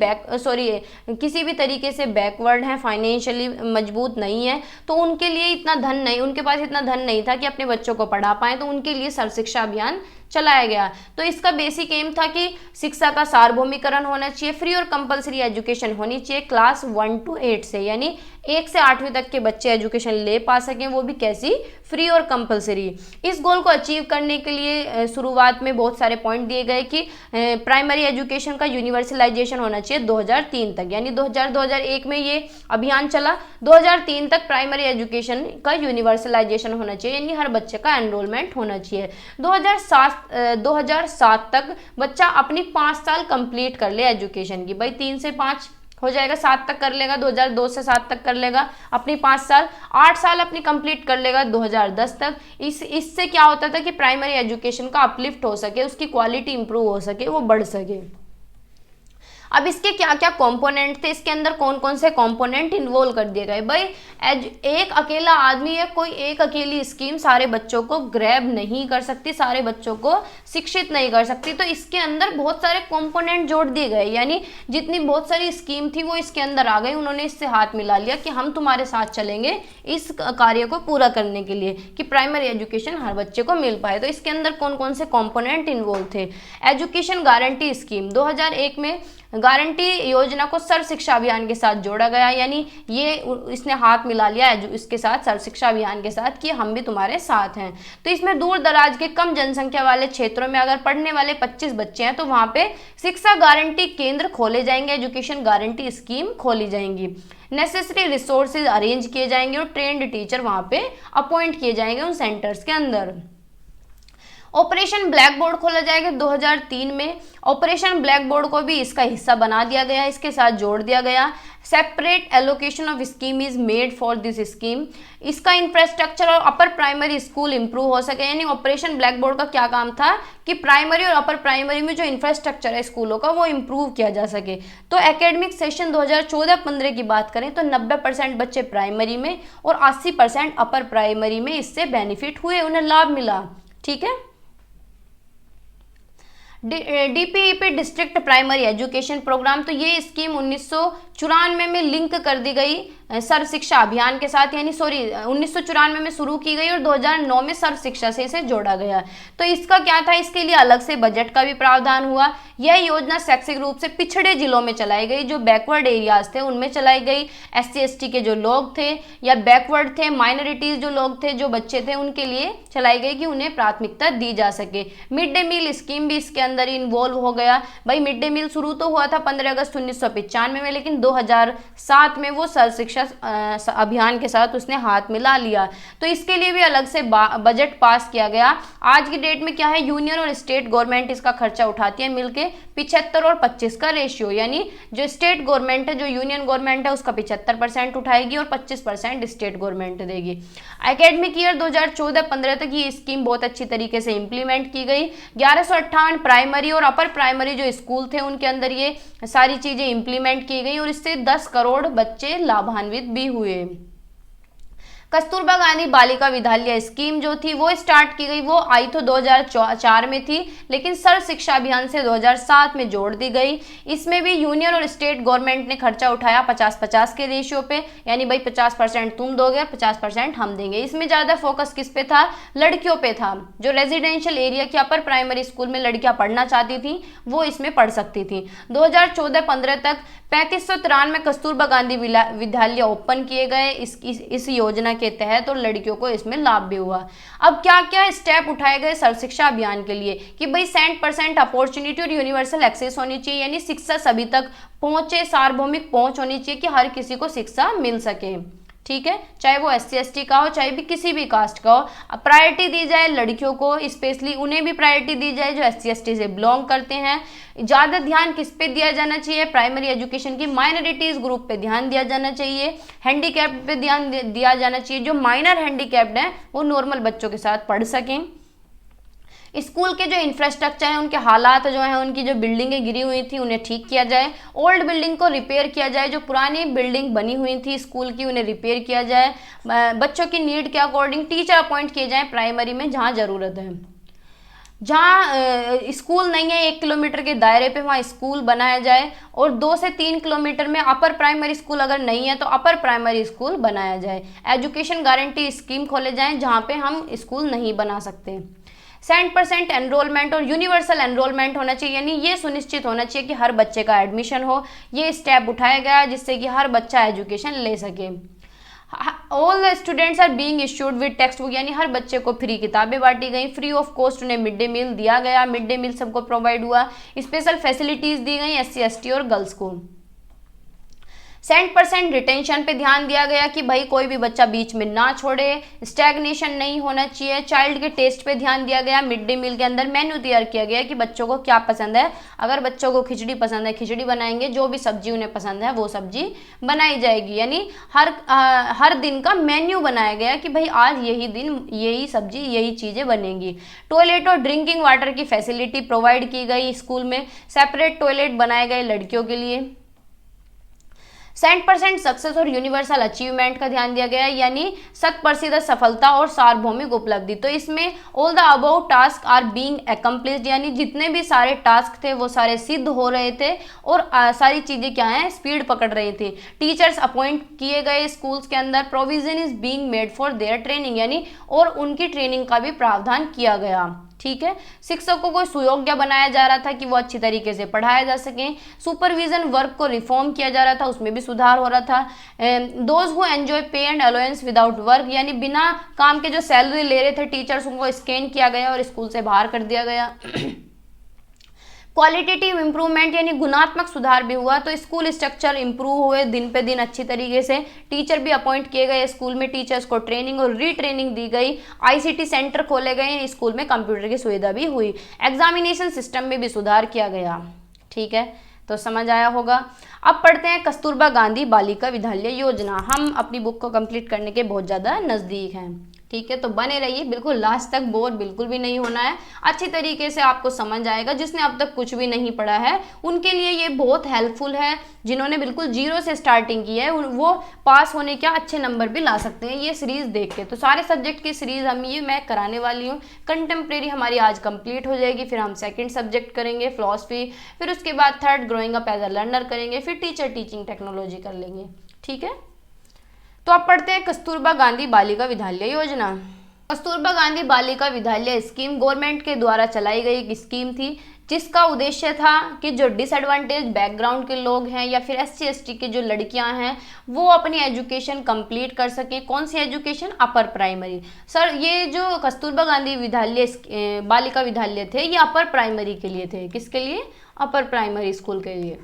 किसी भी तरीके से बैकवर्ड हैं, फाइनेंशियली मजबूत नहीं है, तो उनके लिए इतना धन नहीं, उनके पास इतना धन नहीं था कि अपने बच्चों को पढ़ा पाएँ, तो उनके लिए सर्व शिक्षा अभियान चलाया गया। तो इसका बेसिक एम था कि शिक्षा का सार्वभौमिकरण होना चाहिए, फ्री और कंपलसरी एजुकेशन होनी चाहिए क्लास 1 to 8 से, यानी 1 से 8वीं तक के बच्चे एजुकेशन ले पा सकें, वो भी कैसी, फ्री और कंपलसरी। इस गोल को अचीव करने के लिए शुरुआत में बहुत सारे पॉइंट दिए गए कि प्राइमरी एजुकेशन का यूनिवर्सलाइजेशन होना चाहिए 2003 तक, यानी 2001 में ये अभियान चला, 2003 तक प्राइमरी एजुकेशन का यूनिवर्सलाइजेशन होना चाहिए, यानी हर बच्चे का एनरोलमेंट होना चाहिए। 2007 तक बच्चा अपनी 5 साल कंप्लीट कर ले एजुकेशन की, भाई 3 से 5 हो जाएगा, 7 तक कर लेगा, 2002 से 7 तक कर लेगा अपनी 5 साल, 8 साल अपनी कंप्लीट कर लेगा 2010 तक। इससे क्या होता था कि प्राइमरी एजुकेशन का अपलिफ्ट हो सके, उसकी क्वालिटी इंप्रूव हो सके, वो बढ़ सके। अब इसके क्या क्या कंपोनेंट थे, इसके अंदर कौन कौन से कंपोनेंट इन्वॉल्व कर दिए गए। भाई एक अकेला आदमी या कोई एक अकेली स्कीम सारे बच्चों को ग्रैब नहीं कर सकती, सारे बच्चों को शिक्षित नहीं कर सकती, तो इसके अंदर बहुत सारे कंपोनेंट जोड़ दिए गए, यानी जितनी बहुत सारी स्कीम थी वो इसके अंदर आ गई, उन्होंने इससे हाथ मिला लिया कि हम तुम्हारे साथ चलेंगे इस कार्य को पूरा करने के लिए कि प्राइमरी एजुकेशन हर बच्चे को मिल पाए। तो इसके अंदर कौन कौन से कंपोनेंट इन्वॉल्व थे। एजुकेशन गारंटी स्कीम 2001 में गारंटी योजना को सर्व शिक्षा अभियान के साथ जोड़ा गया, यानी ये इसने हाथ मिला लिया इसके साथ, सर्व शिक्षा अभियान के साथ, कि हम भी तुम्हारे साथ हैं। तो इसमें दूर दराज के कम जनसंख्या वाले क्षेत्रों में अगर पढ़ने वाले 25 बच्चे हैं तो वहाँ पे शिक्षा गारंटी केंद्र खोले जाएंगे, एजुकेशन गारंटी स्कीम खोली जाएंगी, नेसेसरी रिसोर्सेज अरेंज किए जाएंगे और ट्रेंड टीचर वहाँ पे अपॉइंट किए जाएंगे उन सेंटर्स के अंदर। ऑपरेशन ब्लैक बोर्ड खोला जाएगा 2003 में, ऑपरेशन ब्लैक बोर्ड को भी इसका हिस्सा बना दिया गया, इसके साथ जोड़ दिया गया। Separate allocation of scheme is made for this scheme, इसका इंफ्रास्ट्रक्चर और अपर प्राइमरी स्कूल इंप्रूव हो सके, यानी ऑपरेशन ब्लैक बोर्ड का क्या काम था कि प्राइमरी और अपर प्राइमरी में जो इंफ्रास्ट्रक्चर है स्कूलों का वो इंप्रूव किया जा सके। तो एकेडमिक सेशन 2014-15 की बात करें तो 90% बच्चे प्राइमरी में और 80% अपर प्राइमरी में इससे बेनिफिट हुए, उन्हें लाभ मिला। ठीक है। DPEP district primary education programme, तो ये स्कीम 1994 में लिंक कर दी गई सर्व शिक्षा अभियान के साथ, यानी 1994 में शुरू की गई और 2009 में सर्व शिक्षा से इसे जोड़ा गया। तो इसका क्या था, इसके लिए अलग से बजट का भी प्रावधान हुआ। यह योजना शैक्षिक रूप से पिछड़े जिलों में चलाई गई, जो बैकवर्ड एरियाज थे उनमें चलाई गई। SC/ST के जो लोग थे या बैकवर्ड थे, माइनॉरिटीज जो लोग थे, जो बच्चे थे, उनके लिए चलाई गई कि उन्हें प्राथमिकता दी जा सके। मिड डे मील स्कीम भी इसके अंदर इन्वॉल्व हो गया। भाई मिड डे मील शुरू तो हुआ था 15 अगस्त 1995 में, लेकिन 2007 में वो सर्व शिक्षा अभियान के साथ उसने हाथ मिला लिया। तो इसके लिए भी अलग से बजट पास किया गया। आज की डेट में क्या है, यूनियन और स्टेट गवर्नमेंट इसका खर्चा उठाती है मिलके 75 और 25 का रेशियो, यानी जो स्टेट गवर्नमेंट है, जो यूनियन गवर्नमेंट है, उसका 75% उठाएगी और 25% स्टेट गवर्नमेंट देगी। एकेडमिक ईयर 2014-15 तक ये स्कीम बहुत अच्छी तरीके से इंप्लीमेंट की गई। 1158 प्राइमरी और अपर प्राइमरी जो स्कूल थे उनके अंदर ये सारी चीजें इंप्लीमेंट की गई और इससे 10 करोड़ बच्चे लाभान्वित भी हुए। कस्तूरबा गांधी बालिका विद्यालय स्कीम जो थी वो स्टार्ट की गई, वो आई तो 2004 में थी, लेकिन सर्व शिक्षा अभियान से 2007 में जोड़ दी गई। इसमें भी यूनियन और स्टेट गवर्नमेंट ने खर्चा उठाया 50-50 के रेशियो पे, यानी भाई 50% तुम दोगे और 50% हम देंगे। इसमें ज़्यादा फोकस किस पे था, लड़कियों पे था। जो रेजिडेंशियल एरिया की अपर प्राइमरी स्कूल में लड़कियां पढ़ना चाहती थी वो इसमें पढ़ सकती थी। 2014-15 तक 3593 कस्तूरबा गांधी विद्यालय ओपन किए गए इस योजना के तहत और लड़कियों को इसमें लाभ भी हुआ। अब क्या क्या स्टेप उठाए गए सर्व शिक्षा अभियान के लिए कि भाई 100% अपॉर्चुनिटी और यूनिवर्सल एक्सेस होनी चाहिए, यानी शिक्षा सभी तक पहुंचे, सार्वभौमिक पहुंच होनी चाहिए कि हर किसी को शिक्षा मिल सके। ठीक है, चाहे वो SC/ST का हो, चाहे भी किसी भी कास्ट का हो। प्रायोरिटी दी जाए लड़कियों को, स्पेशली उन्हें भी प्रायोरिटी दी जाए जो SC/ST से बिलोंग करते हैं। ज़्यादा ध्यान किस पे दिया जाना चाहिए, प्राइमरी एजुकेशन की माइनॉरिटीज ग्रुप पे ध्यान दिया जाना चाहिए। हैंडीकैप्ड पे ध्यान दिया जाना चाहिए, जो माइनर हैंडीकैप्ड हैं वो नॉर्मल बच्चों के साथ पढ़ सकें। स्कूल के जो इंफ्रास्ट्रक्चर हैं उनके हालात जो हैं, उनकी जो बिल्डिंगें गिरी हुई थी उन्हें ठीक किया जाए। ओल्ड बिल्डिंग को रिपेयर किया जाए, जो पुरानी बिल्डिंग बनी हुई थी स्कूल की उन्हें रिपेयर किया जाए। बच्चों की नीड के अकॉर्डिंग टीचर अपॉइंट किए जाएं प्राइमरी में जहाँ ज़रूरत है। जहाँ स्कूल नहीं है 1 किलोमीटर के दायरे पे वहाँ स्कूल बनाया जाए, और 2 से 3 किलोमीटर में अपर प्राइमरी स्कूल अगर नहीं है तो अपर प्राइमरी स्कूल बनाया जाए। एजुकेशन गारंटी स्कीम खोले जाएं जहाँ पे हम स्कूल नहीं बना सकते। 100% एनरोलमेंट और यूनिवर्सल एनरोलमेंट होना चाहिए, यानी ये सुनिश्चित होना चाहिए कि हर बच्चे का एडमिशन हो। ये स्टेप उठाया गया जिससे कि हर बच्चा एजुकेशन ले सके। All the students are being issued with text book, यानी हर बच्चे को फ्री किताबें बांटी गई। फ्री ऑफ कॉस्ट उन्हें मिड डे मील दिया गया, मिड डे मील सबको प्रोवाइड हुआ। स्पेशल फैसिलिटीज दी गई SC/ST और गर्ल्स को। 100% रिटेंशन पे ध्यान दिया गया कि भाई कोई भी बच्चा बीच में ना छोड़े, स्टैग्नेशन नहीं होना चाहिए। चाइल्ड के टेस्ट पे ध्यान दिया गया। मिड डे मील के अंदर मेन्यू तैयार किया गया कि बच्चों को क्या पसंद है। अगर बच्चों को खिचड़ी पसंद है खिचड़ी बनाएंगे, जो भी सब्जी उन्हें पसंद है वो सब्जी बनाई जाएगी, यानी हर दिन का मेन्यू बनाया गया कि भाई आज यही दिन यही सब्जी यही चीज़ें बनेंगी। टॉयलेट और ड्रिंकिंग वाटर की फैसिलिटी प्रोवाइड की गई स्कूल में। सेपरेट टॉयलेट बनाए गए लड़कियों के लिए। 100% सक्सेस और यूनिवर्सल अचीवमेंट का ध्यान दिया गया, यानी 100% सफलता और सार्वभौमिक उपलब्धि। तो इसमें all the above task are being accomplished, यानी जितने भी सारे टास्क थे वो सारे सिद्ध हो रहे थे और सारी चीज़ें क्या हैं, स्पीड पकड़ रही थी। टीचर्स अपॉइंट किए गए स्कूल्स के अंदर। Provision is being made for their training, यानी और उनकी ट्रेनिंग का भी प्रावधान किया गया। ठीक है, शिक्षकों को सुयोग्य बनाया जा रहा था कि वो अच्छी तरीके से पढ़ाया जा सके। सुपरविजन वर्क को रिफॉर्म किया जा रहा था, उसमें भी सुधार हो रहा था। दोज हु एंजॉय पे एंड अलाउंस विदाउट वर्क, यानी बिना काम के जो सैलरी ले रहे थे टीचर्स, उनको स्कैन किया गया और स्कूल से बाहर कर दिया गया। क्वालिटेटिव इंप्रूवमेंट, यानी गुणात्मक सुधार भी हुआ। तो स्कूल स्ट्रक्चर इंप्रूव हुए दिन पे दिन अच्छी तरीके से। टीचर भी अपॉइंट किए गए स्कूल में, टीचर्स को ट्रेनिंग और रीट्रेनिंग दी गई। ICT सेंटर खोले गए, स्कूल में कंप्यूटर की सुविधा भी हुई। एग्जामिनेशन सिस्टम में भी सुधार किया गया। ठीक है, तो समझ आया होगा। अब पढ़ते हैं कस्तूरबा गांधी बालिका विद्यालय योजना। हम अपनी बुक को कंप्लीट करने के बहुत ज़्यादा नज़दीक हैं। ठीक है, तो बने रहिए, बिल्कुल लास्ट तक, बोर बिल्कुल भी नहीं होना है। अच्छी तरीके से आपको समझ आएगा। जिसने अब तक कुछ भी नहीं पढ़ा है उनके लिए ये बहुत हेल्पफुल है। जिन्होंने बिल्कुल जीरो से स्टार्टिंग की है वो पास होने के अच्छे नंबर भी ला सकते हैं ये सीरीज़ देख के। तो सारे सब्जेक्ट की सीरीज़ मैं कराने वाली हूँ। कंटेम्प्रेरी हमारी आज कंप्लीट हो जाएगी, फिर हम सेकेंड सब्जेक्ट करेंगे फिलॉसफी, फिर उसके बाद third growing up as a learner करेंगे, फिर टीचर टीचिंग टेक्नोलॉजी कर लेंगे। ठीक है, तो अब पढ़ते हैं कस्तूरबा गांधी बालिका विद्यालय योजना। कस्तूरबा गांधी बालिका विद्यालय स्कीम गवर्नमेंट के द्वारा चलाई गई एक स्कीम थी, जिसका उद्देश्य था कि जो डिसएडवांटेज बैकग्राउंड के लोग हैं या फिर SC ST की जो लड़कियां हैं वो अपनी एजुकेशन कंप्लीट कर सकें। कौन सी एजुकेशन? Upper primary. सर ये जो कस्तूरबा गांधी विद्यालय बालिका विद्यालय थे ये अपर प्राइमरी के लिए थे। किसके लिए? अपर प्राइमरी स्कूल के लिए।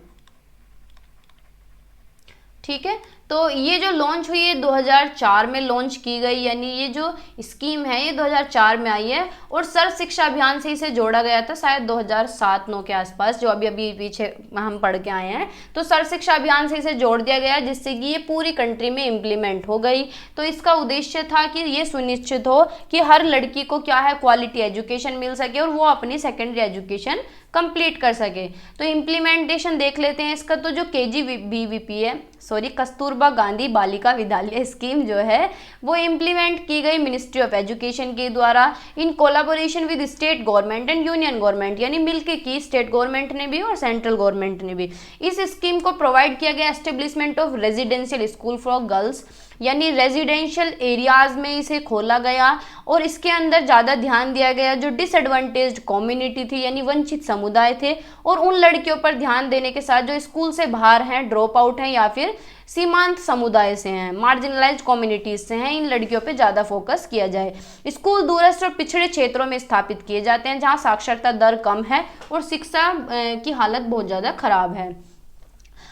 ठीक है, तो ये जो लॉन्च हुई है 2004 में लॉन्च की गई, यानी ये जो स्कीम है ये 2004 में आई है और सर्व शिक्षा अभियान से इसे जोड़ा गया था शायद 2007-9 के आसपास, जो अभी अभी पीछे हम पढ़ के आए हैं। तो सर्व शिक्षा अभियान से इसे जोड़ दिया गया जिससे कि ये पूरी कंट्री में इम्प्लीमेंट हो गई। तो इसका उद्देश्य था कि ये सुनिश्चित हो कि हर लड़की को क्या है, क्वालिटी एजुकेशन मिल सके और वो अपनी सेकेंडरी एजुकेशन कंप्लीट कर सके। तो इम्प्लीमेंटेशन देख लेते हैं इसका। तो जो KGBVP है, सॉरी कस्तूरबा गांधी बालिका विद्यालय स्कीम जो है वो इम्प्लीमेंट की गई मिनिस्ट्री ऑफ एजुकेशन के द्वारा in collaboration with state government and union government, यानी मिलके की स्टेट गवर्नमेंट ने भी और सेंट्रल गवर्नमेंट ने भी। इस स्कीम को प्रोवाइड किया गया establishment of residential school for girls, यानी रेजिडेंशियल एरियाज में इसे खोला गया और इसके अंदर ज़्यादा ध्यान दिया गया जो डिसएडवांटेज्ड कम्युनिटी थी, यानी वंचित समुदाय थे, और उन लड़कियों पर ध्यान देने के साथ जो स्कूल से बाहर हैं, ड्रॉप आउट हैं या फिर सीमांत समुदाय से हैं, मार्जिनलाइज्ड कम्युनिटीज से हैं, इन लड़कियों पे ज़्यादा फोकस किया जाए। स्कूल दूरस्थ और पिछड़े क्षेत्रों में स्थापित किए जाते हैं जहाँ साक्षरता दर कम है और शिक्षा की हालत बहुत ज़्यादा खराब है।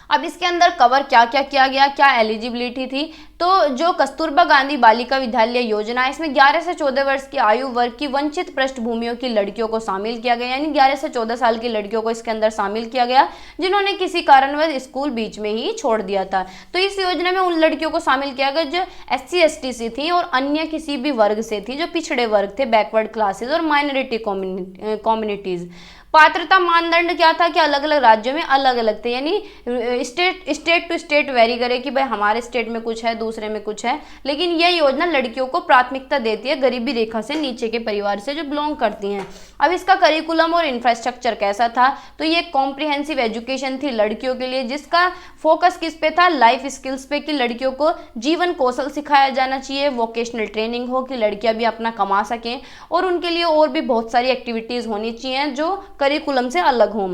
अब इसके अंदर कवर क्या क्या किया गया, क्या एलिजिबिलिटी थी। तो जो कस्तूरबा गांधी बालिका विद्यालय योजना है इसमें 11 से 14 वर्ष की आयु वर्ग की वंचित पृष्ठभूमियों की लड़कियों को शामिल किया गया, यानी 11 से 14 साल की लड़कियों को इसके अंदर शामिल किया गया जिन्होंने किसी कारणवश स्कूल बीच में ही छोड़ दिया था। तो इस योजना में उन लड़कियों को शामिल किया गया जो SC ST से थी और अन्य किसी भी वर्ग से थी, जो पिछड़े वर्ग थे, बैकवर्ड क्लासेज और माइनॉरिटी कम्युनिटीज। पात्रता मानदंड क्या था कि अलग अलग राज्यों में अलग अलग थे, यानी स्टेट टू स्टेट वेरी करे कि भाई हमारे स्टेट में कुछ है, दूसरे में कुछ है, लेकिन यह योजना लड़कियों को प्राथमिकता देती है गरीबी रेखा से नीचे के परिवार से जो बिलोंग करती हैं। अब इसका करिकुलम और इंफ्रास्ट्रक्चर कैसा था? तो ये कॉम्प्रिहेंसिव एजुकेशन थी लड़कियों के लिए, जिसका फोकस किस पे था? लाइफ स्किल्स पे, कि लड़कियों को जीवन कौशल सिखाया जाना चाहिए, वोकेशनल ट्रेनिंग हो कि लड़कियां भी अपना कमा सकें, और उनके लिए और भी बहुत सारी एक्टिविटीज़ होनी चाहिए जो करिकुलम से अलग हों।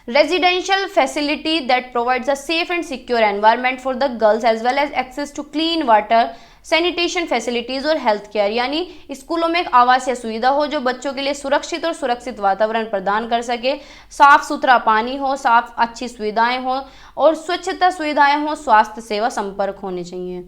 Residential facility that provides a safe and secure environment for the girls as well as access to clean water, sanitation facilities और हेल्थ केयर, यानी स्कूलों में एक आवासीय सुविधा हो जो बच्चों के लिए सुरक्षित और सुरक्षित वातावरण प्रदान कर सके, साफ सुथरा पानी हो, साफ अच्छी सुविधाएं हो और स्वच्छता सुविधाएं हो, स्वास्थ्य सेवा संपर्क होने चाहिए।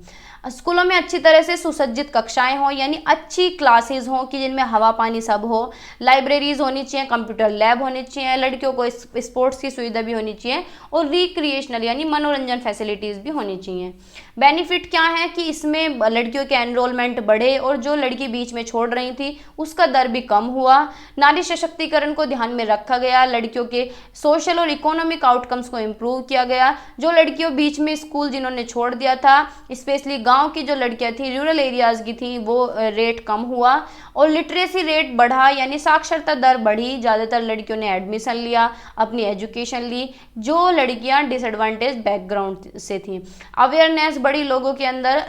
स्कूलों में अच्छी तरह से सुसज्जित कक्षाएं हो, यानी अच्छी क्लासेस हो कि जिनमें हवा पानी सब हो, लाइब्रेरीज होनी चाहिए, कंप्यूटर लैब होनी चाहिए, लड़कियों को स्पोर्ट्स की सुविधा भी होनी चाहिए और रिक्रिएशनल यानी मनोरंजन फैसिलिटीज़ भी होनी चाहिए। बेनिफिट क्या है कि इसमें लड़कियों के एनरोलमेंट बढ़े और जो लड़की बीच में छोड़ रही थी उसका दर भी कम हुआ। नारी सशक्तिकरण को ध्यान में रखा गया, लड़कियों के सोशल और इकोनॉमिक आउटकम्स को इम्प्रूव किया गया। जो लड़कियों बीच में स्कूल जिन्होंने छोड़ दिया था, स्पेशली गांव की जो लड़कियां थी, रूरल एरियाज की थी, वो रेट कम हुआ और लिटरेसी रेट बढ़ा, यानी साक्षरता दर बढ़ी। ज़्यादातर लड़कियों ने एडमिशन लिया, अपनी एजुकेशन ली, जो लड़कियां डिसएडवांटेज बैकग्राउंड से थी। अवेयरनेस बढ़ी लोगों के अंदर,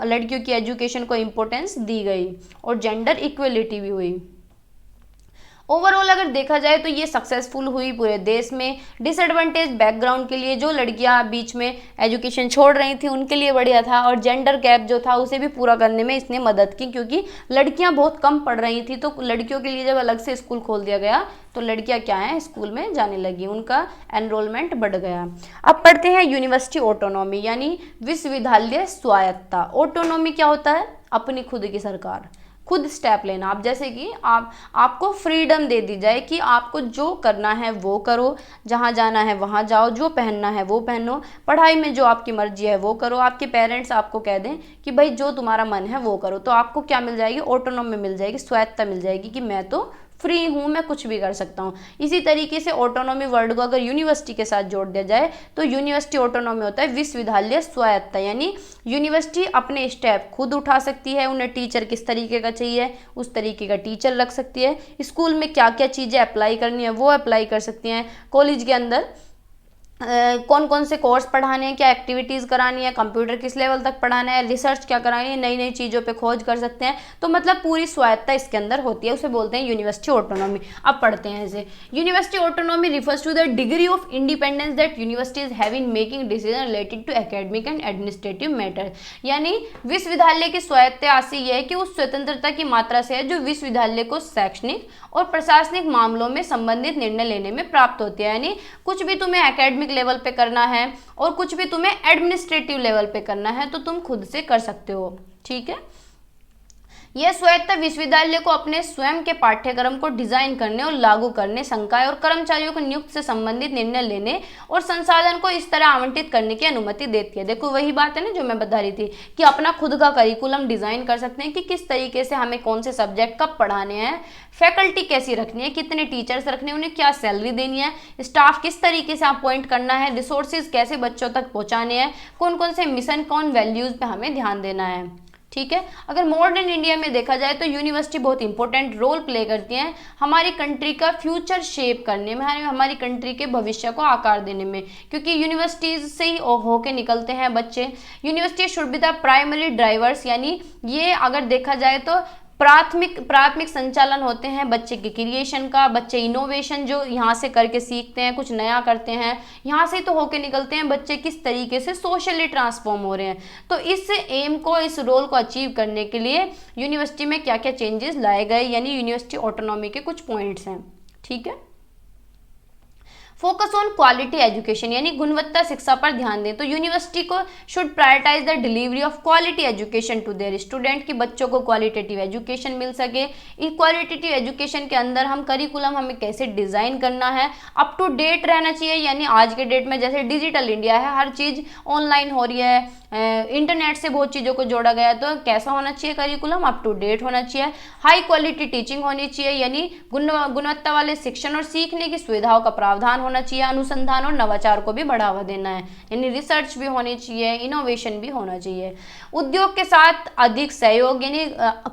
लड़कियों की एजुकेशन को इम्पोर्टेंस दी गई और जेंडर इक्वलिटी भी हुई। ओवरऑल अगर देखा जाए तो ये सक्सेसफुल हुई पूरे देश में। डिसएडवांटेज बैकग्राउंड के लिए जो लड़कियां बीच में एजुकेशन छोड़ रही थी उनके लिए बढ़िया था और जेंडर गैप जो था उसे भी पूरा करने में इसने मदद की, क्योंकि लड़कियां बहुत कम पढ़ रही थी। तो लड़कियों के लिए जब अलग से स्कूल खोल दिया गया तो लड़कियां क्या हैं, स्कूल में जाने लगी, उनका एनरोलमेंट बढ़ गया। अब पढ़ते हैं यूनिवर्सिटी ऑटोनॉमी, यानी विश्वविद्यालय स्वायत्तता। ऑटोनॉमी क्या होता है? अपनी खुद की सरकार, खुद स्टेप लेना। आप जैसे कि आपको फ्रीडम दे दी जाए कि आपको जो करना है वो करो, जहाँ जाना है वहाँ जाओ, जो पहनना है वो पहनो, पढ़ाई में जो आपकी मर्जी है वो करो। आपके पेरेंट्स आपको कह दें कि भाई जो तुम्हारा मन है वो करो, तो आपको क्या मिल जाएगी? ऑटोनॉमी मिल जाएगी, स्वायत्तता मिल जाएगी कि मैं तो फ्री हूँ, मैं कुछ भी कर सकता हूँ। इसी तरीके से ऑटोनॉमी वर्ड को अगर यूनिवर्सिटी के साथ जोड़ दिया जाए तो यूनिवर्सिटी ऑटोनॉमी होता है विश्वविद्यालय स्वायत्तता, यानी यूनिवर्सिटी अपने स्टेप खुद उठा सकती है। उन्हें टीचर किस तरीके का चाहिए उस तरीके का टीचर रख सकती है। स्कूल में क्या क्या चीज़ें अप्लाई करनी है वो अप्लाई कर सकती हैं। कॉलेज के अंदर कौन कौन से कोर्स पढ़ाने हैं, क्या एक्टिविटीज़ करानी है, कंप्यूटर किस लेवल तक पढ़ाना है, रिसर्च क्या करानी है, नई नई चीज़ों पे खोज कर सकते हैं। तो मतलब पूरी स्वायत्ता इसके अंदर होती है, उसे बोलते हैं यूनिवर्सिटी ऑटोनॉमी। अब पढ़ते हैं इसे। University autonomy refers to the degree of independence that universities have in making decision related to academic and administrative matter. यानी विश्वविद्यालय की स्वायत्ता से यह है कि उस स्वतंत्रता की मात्रा से है जो विश्वविद्यालय को शैक्षणिक और प्रशासनिक मामलों में संबंधित निर्णय लेने में प्राप्त होती है। यानी कुछ भी तुम्हें एकेडमिक लेवल पे करना है और कुछ भी तुम्हें एडमिनिस्ट्रेटिव लेवल पे करना है तो तुम खुद से कर सकते हो। ठीक है। यह स्वायत्ता विश्वविद्यालय को अपने स्वयं के पाठ्यक्रम को डिजाइन करने और लागू करने, संकाय और कर्मचारियों को नियुक्त से संबंधित निर्णय लेने और संसाधन को इस तरह आवंटित करने की अनुमति देती है। देखो वही बात है ना जो मैं बता रही थी कि अपना खुद का करिकुलम डिजाइन कर सकते हैं कि किस तरीके से हमें कौन से सब्जेक्ट कब पढ़ाने हैं, फैकल्टी कैसी रखनी है, कितने टीचर्स रखने हैं, उन्हें क्या सैलरी देनी है, स्टाफ किस तरीके से अपॉइंट करना है, रिसोर्सेज कैसे बच्चों तक पहुंचाने हैं, कौन कौन से मिशन, कौन वैल्यूज पे हमें ध्यान देना है। ठीक है। अगर मॉडर्न इंडिया में देखा जाए तो यूनिवर्सिटी बहुत इंपॉर्टेंट रोल प्ले करती हैं हमारी कंट्री का फ्यूचर शेप करने में, हमारी कंट्री के भविष्य को आकार देने में, क्योंकि यूनिवर्सिटीज से ही होके निकलते हैं बच्चे। University should be the primary drivers, यानी ये अगर देखा जाए तो प्राथमिक संचालन होते हैं बच्चे के क्रिएशन का। बच्चे इनोवेशन जो यहाँ से करके सीखते हैं, कुछ नया करते हैं, यहाँ से तो होके निकलते हैं बच्चे किस तरीके से सोशली ट्रांसफॉर्म हो रहे हैं। तो इस एम को, इस रोल को अचीव करने के लिए यूनिवर्सिटी में क्या क्या चेंजेस लाए गए, यानी यूनिवर्सिटी ऑटोनॉमी के कुछ पॉइंट्स हैं। ठीक है। फोकस ऑन क्वालिटी एजुकेशन, यानी गुणवत्ता शिक्षा पर ध्यान दें। तो यूनिवर्सिटी को should prioritize the delivery of quality education to their student, कि बच्चों को क्वालिटेटिव एजुकेशन मिल सके। इस क्वालिटेटिव एजुकेशन के अंदर हम करिकुलम हमें कैसे डिजाइन करना है, अप टू डेट रहना चाहिए। यानी आज के डेट में जैसे डिजिटल इंडिया है, हर चीज़ ऑनलाइन हो रही है, इंटरनेट से बहुत चीज़ों को जोड़ा गया है, तो कैसा होना चाहिए करिकुलम, अप टू डेट होना चाहिए। हाई क्वालिटी टीचिंग होनी चाहिए, यानी गुणवत्ता वाले शिक्षण और सीखने की सुविधाओं का प्रावधान होना चाहिए। अनुसंधान और नवाचार को भी बढ़ावा देना है, यानी रिसर्च भी होनी चाहिए, इनोवेशन भी होना चाहिए। उद्योग के साथ अधिक सहयोग, यानी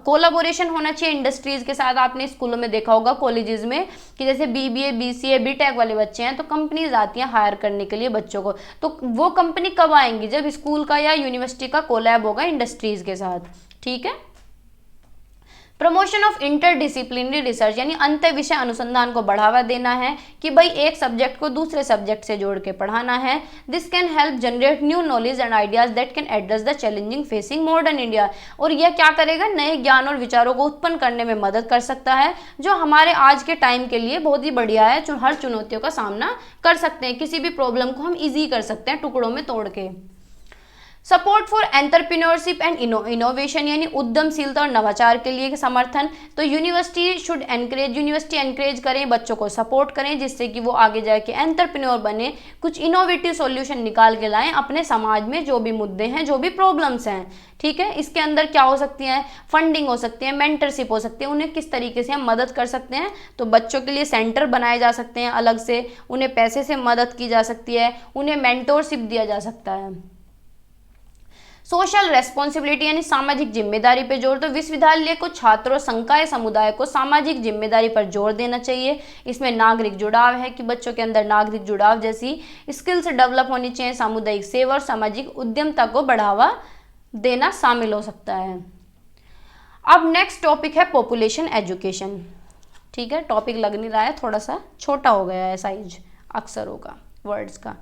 कोलाबोरेशन होना चाहिए इंडस्ट्रीज के साथ। आपने स्कूलों में देखा होगा, कॉलेजेस में, कि जैसे BBA BCA BTech वाले बच्चे हैं तो कंपनीज आती हैं हायर करने के लिए बच्चों को। तो वो कंपनी कब आएंगी, जब स्कूल का या यूनिवर्सिटी का कोलैब होगा इंडस्ट्रीज के साथ। ठीक है। प्रमोशन ऑफ इंटरडिसिप्लिनरी रिसर्च, यानी अंतर विषय अनुसंधान को बढ़ावा देना है कि भाई एक सब्जेक्ट को दूसरे सब्जेक्ट से जोड़ के पढ़ाना है। This can help generate new knowledge and ideas that can address the challenging facing modern India. और यह क्या करेगा, नए ज्ञान और विचारों को उत्पन्न करने में मदद कर सकता है, जो हमारे आज के टाइम के लिए बहुत ही बढ़िया है, जो हर चुनौतियों का सामना कर सकते हैं। किसी भी प्रॉब्लम को हम ईजी कर सकते हैं टुकड़ों में तोड़ के। Support for entrepreneurship and innovation, यानी उद्यमशीलता और नवाचार के लिए समर्थन। तो यूनिवर्सिटी एनकरेज करें, बच्चों को सपोर्ट करें, जिससे कि वो आगे जाके एंटरप्रेन्योर बने, कुछ इनोवेटिव सॉल्यूशन निकाल के लाएं अपने समाज में जो भी मुद्दे हैं, जो भी प्रॉब्लम्स हैं। ठीक है। इसके अंदर क्या हो सकती है, फंडिंग हो सकती है, मेंटरशिप हो सकती है, उन्हें किस तरीके से हम मदद कर सकते हैं। तो बच्चों के लिए सेंटर बनाए जा सकते हैं अलग से, उन्हें पैसे से मदद की जा सकती है, उन्हें मेंटोरशिप दिया जा सकता है। सोशल रेस्पॉन्सिबिलिटी, यानी सामाजिक जिम्मेदारी पर जोर। तो विश्वविद्यालय को छात्रों, संकाय, समुदाय को सामाजिक जिम्मेदारी पर जोर देना चाहिए। इसमें नागरिक जुड़ाव है कि बच्चों के अंदर नागरिक जुड़ाव जैसी स्किल्स डेवलप होनी चाहिए। सामुदायिक सेवा और सामाजिक उद्यमता को बढ़ावा देना शामिल हो सकता है। अब नेक्स्ट टॉपिक है पॉपुलेशन एजुकेशन। ठीक है। टॉपिक लग नहीं रहा है, थोड़ा सा छोटा हो गया है साइज अक्षरों का, वर्ड्स का।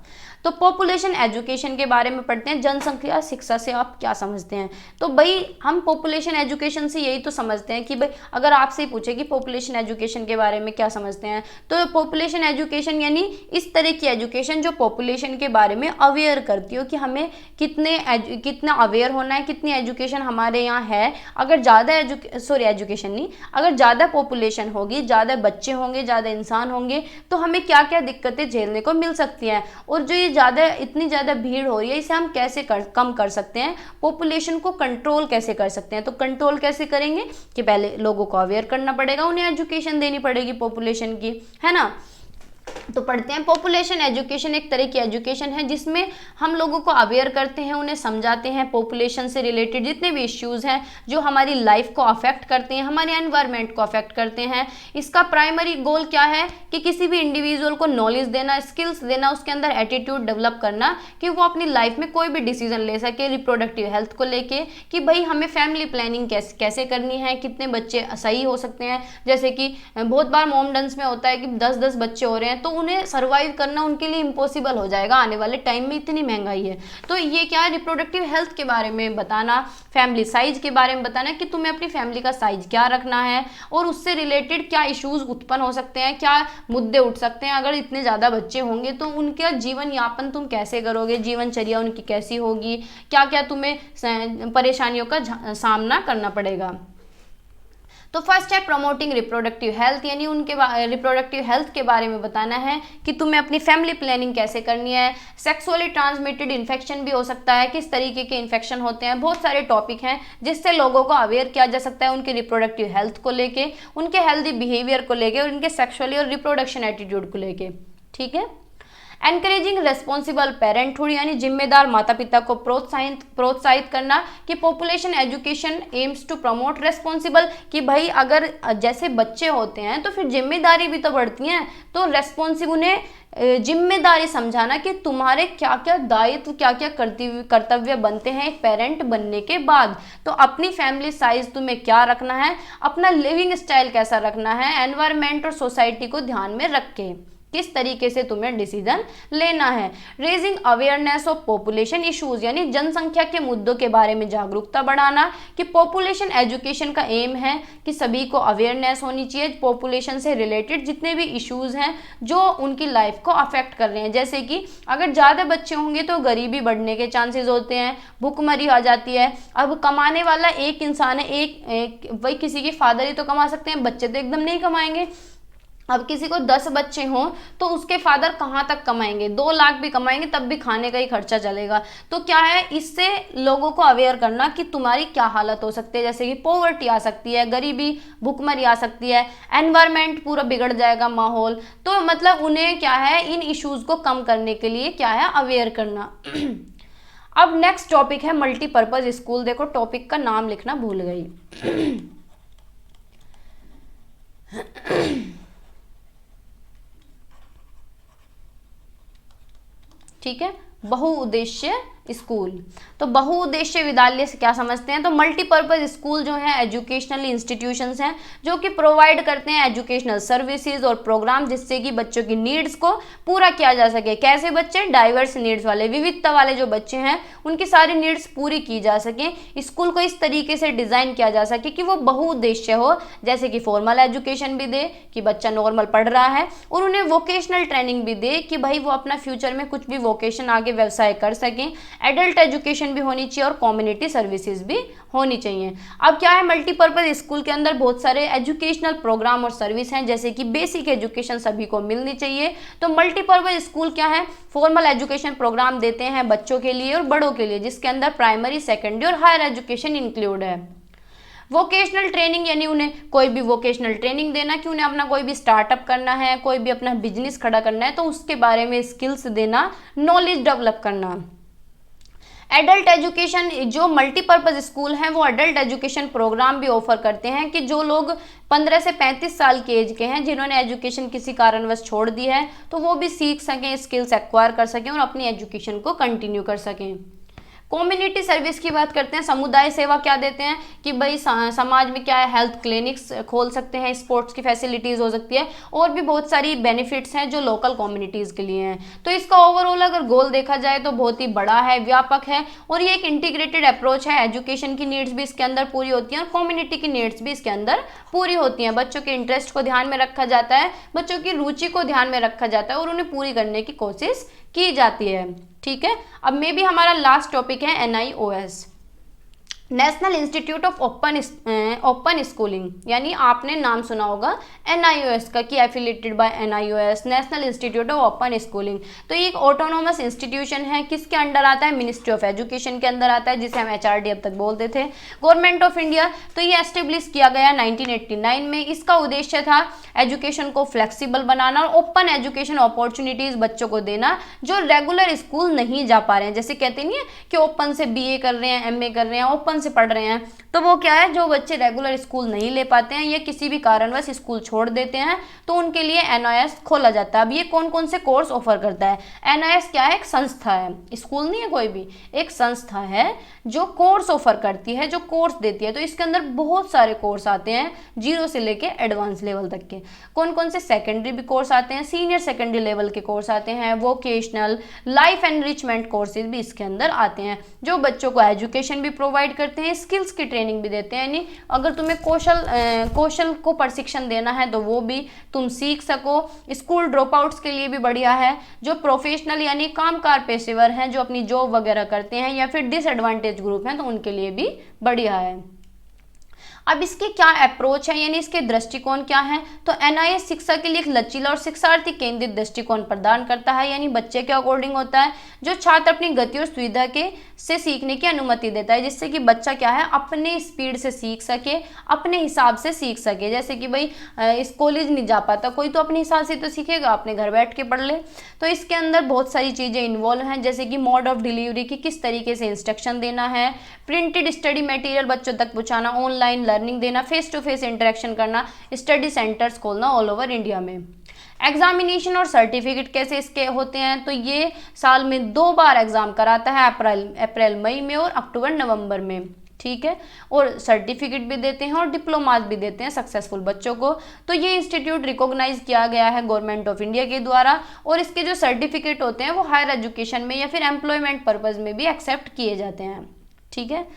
तो पॉपुलेशन एजुकेशन के बारे में पढ़ते हैं। जनसंख्या शिक्षा से आप क्या समझते हैं। तो भाई हम पॉपुलेशन एजुकेशन से यही तो समझते हैं कि भाई अगर आपसे पूछे कि पॉपुलेशन एजुकेशन के बारे में क्या समझते हैं, तो पॉपुलेशन एजुकेशन यानी इस तरह की एजुकेशन जो पॉपुलेशन के बारे में अवेयर करती हो कि हमें कितना अवेयर होना है, कितनी एजुकेशन हमारे यहाँ है। अगर ज़्यादा एजुकेशन नहीं, अगर ज़्यादा पॉपुलेशन होगी, ज़्यादा बच्चे होंगे, ज़्यादा इंसान होंगे, तो हमें क्या क्या दिक्कतें झेलने को मिल सकती हैं। और जो इतनी ज़्यादा भीड़ हो रही है, इसे हम कैसे कम कर सकते हैं, पॉपुलेशन को कंट्रोल कैसे कर सकते हैं। तो कंट्रोल कैसे करेंगे कि पहले लोगों को अवेयर करना पड़ेगा, उन्हें एजुकेशन देनी पड़ेगी पॉपुलेशन की, है ना। तो पढ़ते हैं। पॉपुलेशन एजुकेशन एक तरह की एजुकेशन है जिसमें हम लोगों को अवेयर करते हैं, उन्हें समझाते हैं पॉपुलेशन से रिलेटेड जितने भी इश्यूज हैं जो हमारी लाइफ को अफेक्ट करते हैं, हमारे एनवायरनमेंट को अफेक्ट करते हैं। इसका प्राइमरी गोल क्या है कि किसी भी इंडिविजुअल को नॉलेज देना, स्किल्स देना, उसके अंदर एटीट्यूड डेवलप करना कि वो अपनी लाइफ में कोई भी डिसीजन ले सके रिप्रोडक्टिव हेल्थ को लेके, कि भाई हमें फैमिली प्लानिंग कैसे करनी है, कितने बच्चे सही हो सकते हैं। जैसे कि बहुत बार मॉमडन्स में होता है कि 10-10 बच्चे हो रहे हैं तो उन्हें सर्वाइव करना उनके लिए इम्पॉसिबल हो जाएगा, आने वाले टाइम में इतनी महंगाई है। तो ये क्या है, रिप्रोडक्टिव हेल्थ के बारे में बताना, फैमिली साइज के बारे में बताना कि तुम्हें अपनी फैमिली का साइज क्या रखना है और उससे रिलेटेड क्या इश्यूज उत्पन्न हो सकते हैं, क्या मुद्दे उठ सकते हैं अगर इतने ज़्यादा बच्चे होंगे, तो उनका जीवन यापन तुम कैसे करोगे, जीवनचर्या उनकी कैसी होगी, क्या क्या तुम्हें परेशानियों का सामना करना पड़ेगा। तो फर्स्ट है प्रमोटिंग रिप्रोडक्टिव हेल्थ, यानी उनके रिप्रोडक्टिव हेल्थ के बारे में बताना है कि तुम्हें अपनी फैमिली प्लानिंग कैसे करनी है। सेक्सुअली ट्रांसमिटेड इन्फेक्शन भी हो सकता है, किस तरीके के इन्फेक्शन होते हैं, बहुत सारे टॉपिक हैं जिससे लोगों को अवेयर किया जा सकता है उनके रिप्रोडक्टिव हेल्थ को लेके, उनके हेल्दी बिहेवियर को लेके और उनके सेक्सुअली और रिप्रोडक्शन एटीट्यूड को लेके। ठीक है। एनकरेजिंग रेस्पॉन्सिबल पेरेंटहुड, यानी जिम्मेदार माता पिता को प्रोत्साहित करना कि population education aims to promote responsible, कि भाई अगर जैसे बच्चे होते हैं तो फिर जिम्मेदारी भी तो बढ़ती हैं, तो रेस्पॉन्सिबल उन्हें जिम्मेदारी समझाना कि तुम्हारे क्या क्या दायित्व, क्या क्या कर्तव्य बनते हैं एक पेरेंट बनने के बाद। तो अपनी फैमिली साइज तुम्हें क्या रखना है, अपना लिविंग स्टाइल कैसा रखना है, एनवायरनमेंट और सोसाइटी को ध्यान में रख के किस तरीके से तुम्हें डिसीजन लेना है। Raising awareness of population issues, यानी जनसंख्या के मुद्दों के बारे में जागरूकता बढ़ाना कि पॉपुलेशन एजुकेशन का एम है कि सभी को अवेयरनेस होनी चाहिए पॉपुलेशन से रिलेटेड जितने भी इश्यूज हैं जो उनकी लाइफ को अफेक्ट कर रहे हैं। जैसे कि अगर ज़्यादा बच्चे होंगे तो गरीबी बढ़ने के चांसेस होते हैं, भूखमरी आ जाती है। अब कमाने वाला एक इंसान है, एक वही किसी के फादर ही तो कमा सकते हैं, बच्चे तो एकदम नहीं कमाएंगे। अब किसी को 10 बच्चे हों तो उसके फादर कहाँ तक कमाएंगे, 2 लाख भी कमाएंगे तब भी खाने का ही खर्चा चलेगा। तो क्या है, इससे लोगों को अवेयर करना कि तुम्हारी क्या हालत हो सकती है, जैसे कि पॉवर्टी आ सकती है, गरीबी, भूखमरी आ सकती है, एनवायरनमेंट पूरा बिगड़ जाएगा माहौल। तो मतलब उन्हें क्या है, इन इश्यूज को कम करने के लिए क्या है, अवेयर करना। अब नेक्स्ट टॉपिक है मल्टीपर्पज स्कूल। देखो टॉपिक का नाम लिखना भूल गई। ठीक है, बहुउद्देश्य स्कूल। तो बहुउद्देश्य विद्यालय से क्या समझते हैं, तो मल्टीपर्पज स्कूल जो है एजुकेशनल इंस्टीट्यूशंस हैं जो कि प्रोवाइड करते हैं एजुकेशनल सर्विसेज और प्रोग्राम जिससे कि बच्चों की नीड्स को पूरा किया जा सके। कैसे बच्चे, डाइवर्स नीड्स वाले, विविधता वाले जो बच्चे हैं उनकी सारी नीड्स पूरी की जा सके। स्कूल को इस तरीके से डिज़ाइन किया जा सके कि वो बहुउद्देश्य हो, जैसे कि फॉर्मल एजुकेशन भी दे कि बच्चा नॉर्मल पढ़ रहा है, और उन्हें वोकेशनल ट्रेनिंग भी दे कि भाई वो अपना फ्यूचर में कुछ भी वोकेशन आगे व्यवसाय कर सकें। एडल्ट एजुकेशन भी होनी चाहिए और कम्युनिटी सर्विसेज भी होनी चाहिए। अब क्या है, मल्टीपर्पज स्कूल के अंदर बहुत सारे एजुकेशनल प्रोग्राम और सर्विस हैं, जैसे कि बेसिक एजुकेशन सभी को मिलनी चाहिए। तो मल्टीपर्पज स्कूल क्या है, फॉर्मल एजुकेशन प्रोग्राम देते हैं बच्चों के लिए और बड़ों के लिए, जिसके अंदर प्राइमरी, सेकेंडरी और हायर एजुकेशन इंक्लूड है। वोकेशनल ट्रेनिंग, यानी उन्हें कोई भी वोकेशनल ट्रेनिंग देना कि उन्हें अपना कोई भी स्टार्टअप करना है, कोई भी अपना बिजनेस खड़ा करना है तो उसके बारे में स्किल्स देना, नॉलेज डेवलप करना। एडल्ट एजुकेशन, जो मल्टीपर्पज स्कूल हैं वो एडल्ट एजुकेशन प्रोग्राम भी ऑफर करते हैं कि जो लोग 15 से 35 साल की एज के हैं जिन्होंने एजुकेशन किसी कारणवश छोड़ दी है तो वो भी सीख सकें, स्किल्स एक्वायर कर सकें और अपनी एजुकेशन को कंटिन्यू कर सकें। कम्युनिटी सर्विस की बात करते हैं, समुदाय सेवा क्या देते हैं कि भाई समाज में क्या है, हेल्थ क्लिनिक्स खोल सकते हैं, स्पोर्ट्स की फैसिलिटीज़ हो सकती है और भी बहुत सारी बेनिफिट्स हैं जो लोकल कम्युनिटीज़ के लिए हैं। तो इसका ओवरऑल अगर गोल देखा जाए तो बहुत ही बड़ा है, व्यापक है और ये एक इंटीग्रेटेड अप्रोच है। एजुकेशन की नीड्स भी इसके अंदर पूरी होती हैं और कम्युनिटी की नीड्स भी इसके अंदर पूरी होती हैं। बच्चों के इंटरेस्ट को ध्यान में रखा जाता है, बच्चों की रुचि को ध्यान में रखा जाता है और उन्हें पूरी करने की कोशिश की जाती है। ठीक है, अब मे भी हमारा लास्ट टॉपिक है NIOS। National institute of open schooling, यानी आपने नाम सुना होगा NIOS का कि affiliated by NIOS, national institute of open schooling. तो ये एक ऑटोनोमस इंस्टीट्यूशन है, किसके अंडर आता है? मिनिस्ट्री ऑफ एजुकेशन के अंदर आता है, जिसे हम HRD अब तक बोलते थे, गवर्नमेंट ऑफ इंडिया। तो ये एस्टेब्लिश किया गया 1989 में। इसका उद्देश्य था एजुकेशन को फ्लेक्सिबल बनाना और ओपन एजुकेशन अपॉर्चुनिटीज बच्चों को देना जो रेगुलर स्कूल नहीं जा पा रहे हैं। जैसे कहते नहीं है कि ओपन से BA कर रहे हैं, MA कर रहे हैं, ओपन से पढ़ रहे हैं, तो वो क्या है, जो बच्चे रेगुलर स्कूल नहीं ले पाते हैं या किसी भी कारणवश स्कूल छोड़ देते हैं, तो उनके लिए NIOS खोला जाता है। अब ये कौन कौन से कोर्स ऑफर करता है? NIOS क्या है? एक संस्था है, स्कूल नहीं है कोई भी, एक संस्था है जो कोर्स ऑफर करती है, जो कोर्स देती है। तो इसके अंदर बहुत सारे कोर्स आते हैं, 0 से लेके एडवांस लेवल तक के। कौन कौन से? सेकेंडरी भी कोर्स आते हैं, सीनियर सेकेंडरी लेवल के कोर्स आते हैं, वोकेशनल, लाइफ एनरिचमेंट कोर्सेज भी इसके अंदर आते हैं, जो बच्चों को एजुकेशन भी प्रोवाइड करते हैं, स्किल्स की ट्रेनिंग भी देते हैं। यानी अगर तुम्हें कौशल को प्रशिक्षण देना है तो वो भी तुम सीख सको। स्कूल ड्रॉप आउट्स के लिए भी बढ़िया है, जो प्रोफेशनल यानी कामकार पेशेवर हैं, जो अपनी जॉब वगैरह करते हैं, या फिर डिसएडवांटेज ग्रुप हैं, तो उनके लिए भी बढ़िया है। अब इसके क्या अप्रोच है, यानी इसके दृष्टिकोण क्या है? तो NIOS शिक्षा के लिए एक लचीला और शिक्षार्थी केंद्रित दृष्टिकोण प्रदान करता है, यानी बच्चे के अकॉर्डिंग होता है, जो छात्र अपनी गति और सुविधा से सीखने की अनुमति देता है, जिससे कि बच्चा क्या है, अपने स्पीड से सीख सके, अपने हिसाब से सीख सके। जैसे कि भाई इस कॉलेज नहीं जा पाता कोई, तो अपने हिसाब से तो सीखेगा, अपने घर बैठ के पढ़ ले। तो इसके अंदर बहुत सारी चीज़ें इन्वॉल्व हैं, जैसे कि मोड ऑफ डिलीवरी की किस तरीके से इंस्ट्रक्शन देना है, प्रिंटेड स्टडी मटेरियल बच्चों तक पहुँचाना, ऑनलाइन लर्निंग देना, फेस टू फेस इंटरेक्शन करना, स्टडी सेंटर्स खोलना ऑल ओवर इंडिया में। एग्जामिनेशन और सर्टिफिकेट कैसे इसके होते हैं? तो ये साल में 2 बार एग्जाम कराता है, अप्रैल मई में और अक्टूबर नवंबर में, ठीक है। और सर्टिफिकेट भी देते हैं और डिप्लोमाज भी देते हैं सक्सेसफुल बच्चों को। तो ये इंस्टीट्यूट रिकॉग्नाइज किया गया है गवर्नमेंट ऑफ इंडिया के द्वारा, और इसके जो सर्टिफिकेट होते हैं वो हायर एजुकेशन में या फिर एम्प्लॉयमेंट पर्पज में भी एक्सेप्ट किए जाते हैं, ठीक है।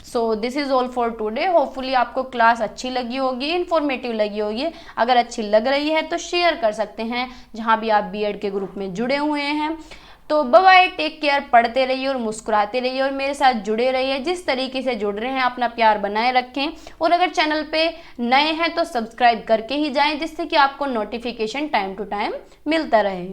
So this is all for today. Hopefully आपको क्लास अच्छी लगी होगी, इन्फॉर्मेटिव लगी होगी। अगर अच्छी लग रही है तो शेयर कर सकते हैं जहाँ भी आप BEd के ग्रुप में जुड़े हुए हैं। तो बाय बाय, टेक केयर, पढ़ते रहिए और मुस्कुराते रहिए और मेरे साथ जुड़े रहिए। जिस तरीके से जुड़ रहे हैं अपना प्यार बनाए रखें, और अगर चैनल पे नए हैं तो सब्सक्राइब करके ही जाएं, जिससे कि आपको नोटिफिकेशन टाइम टू टाइम मिलता रहे।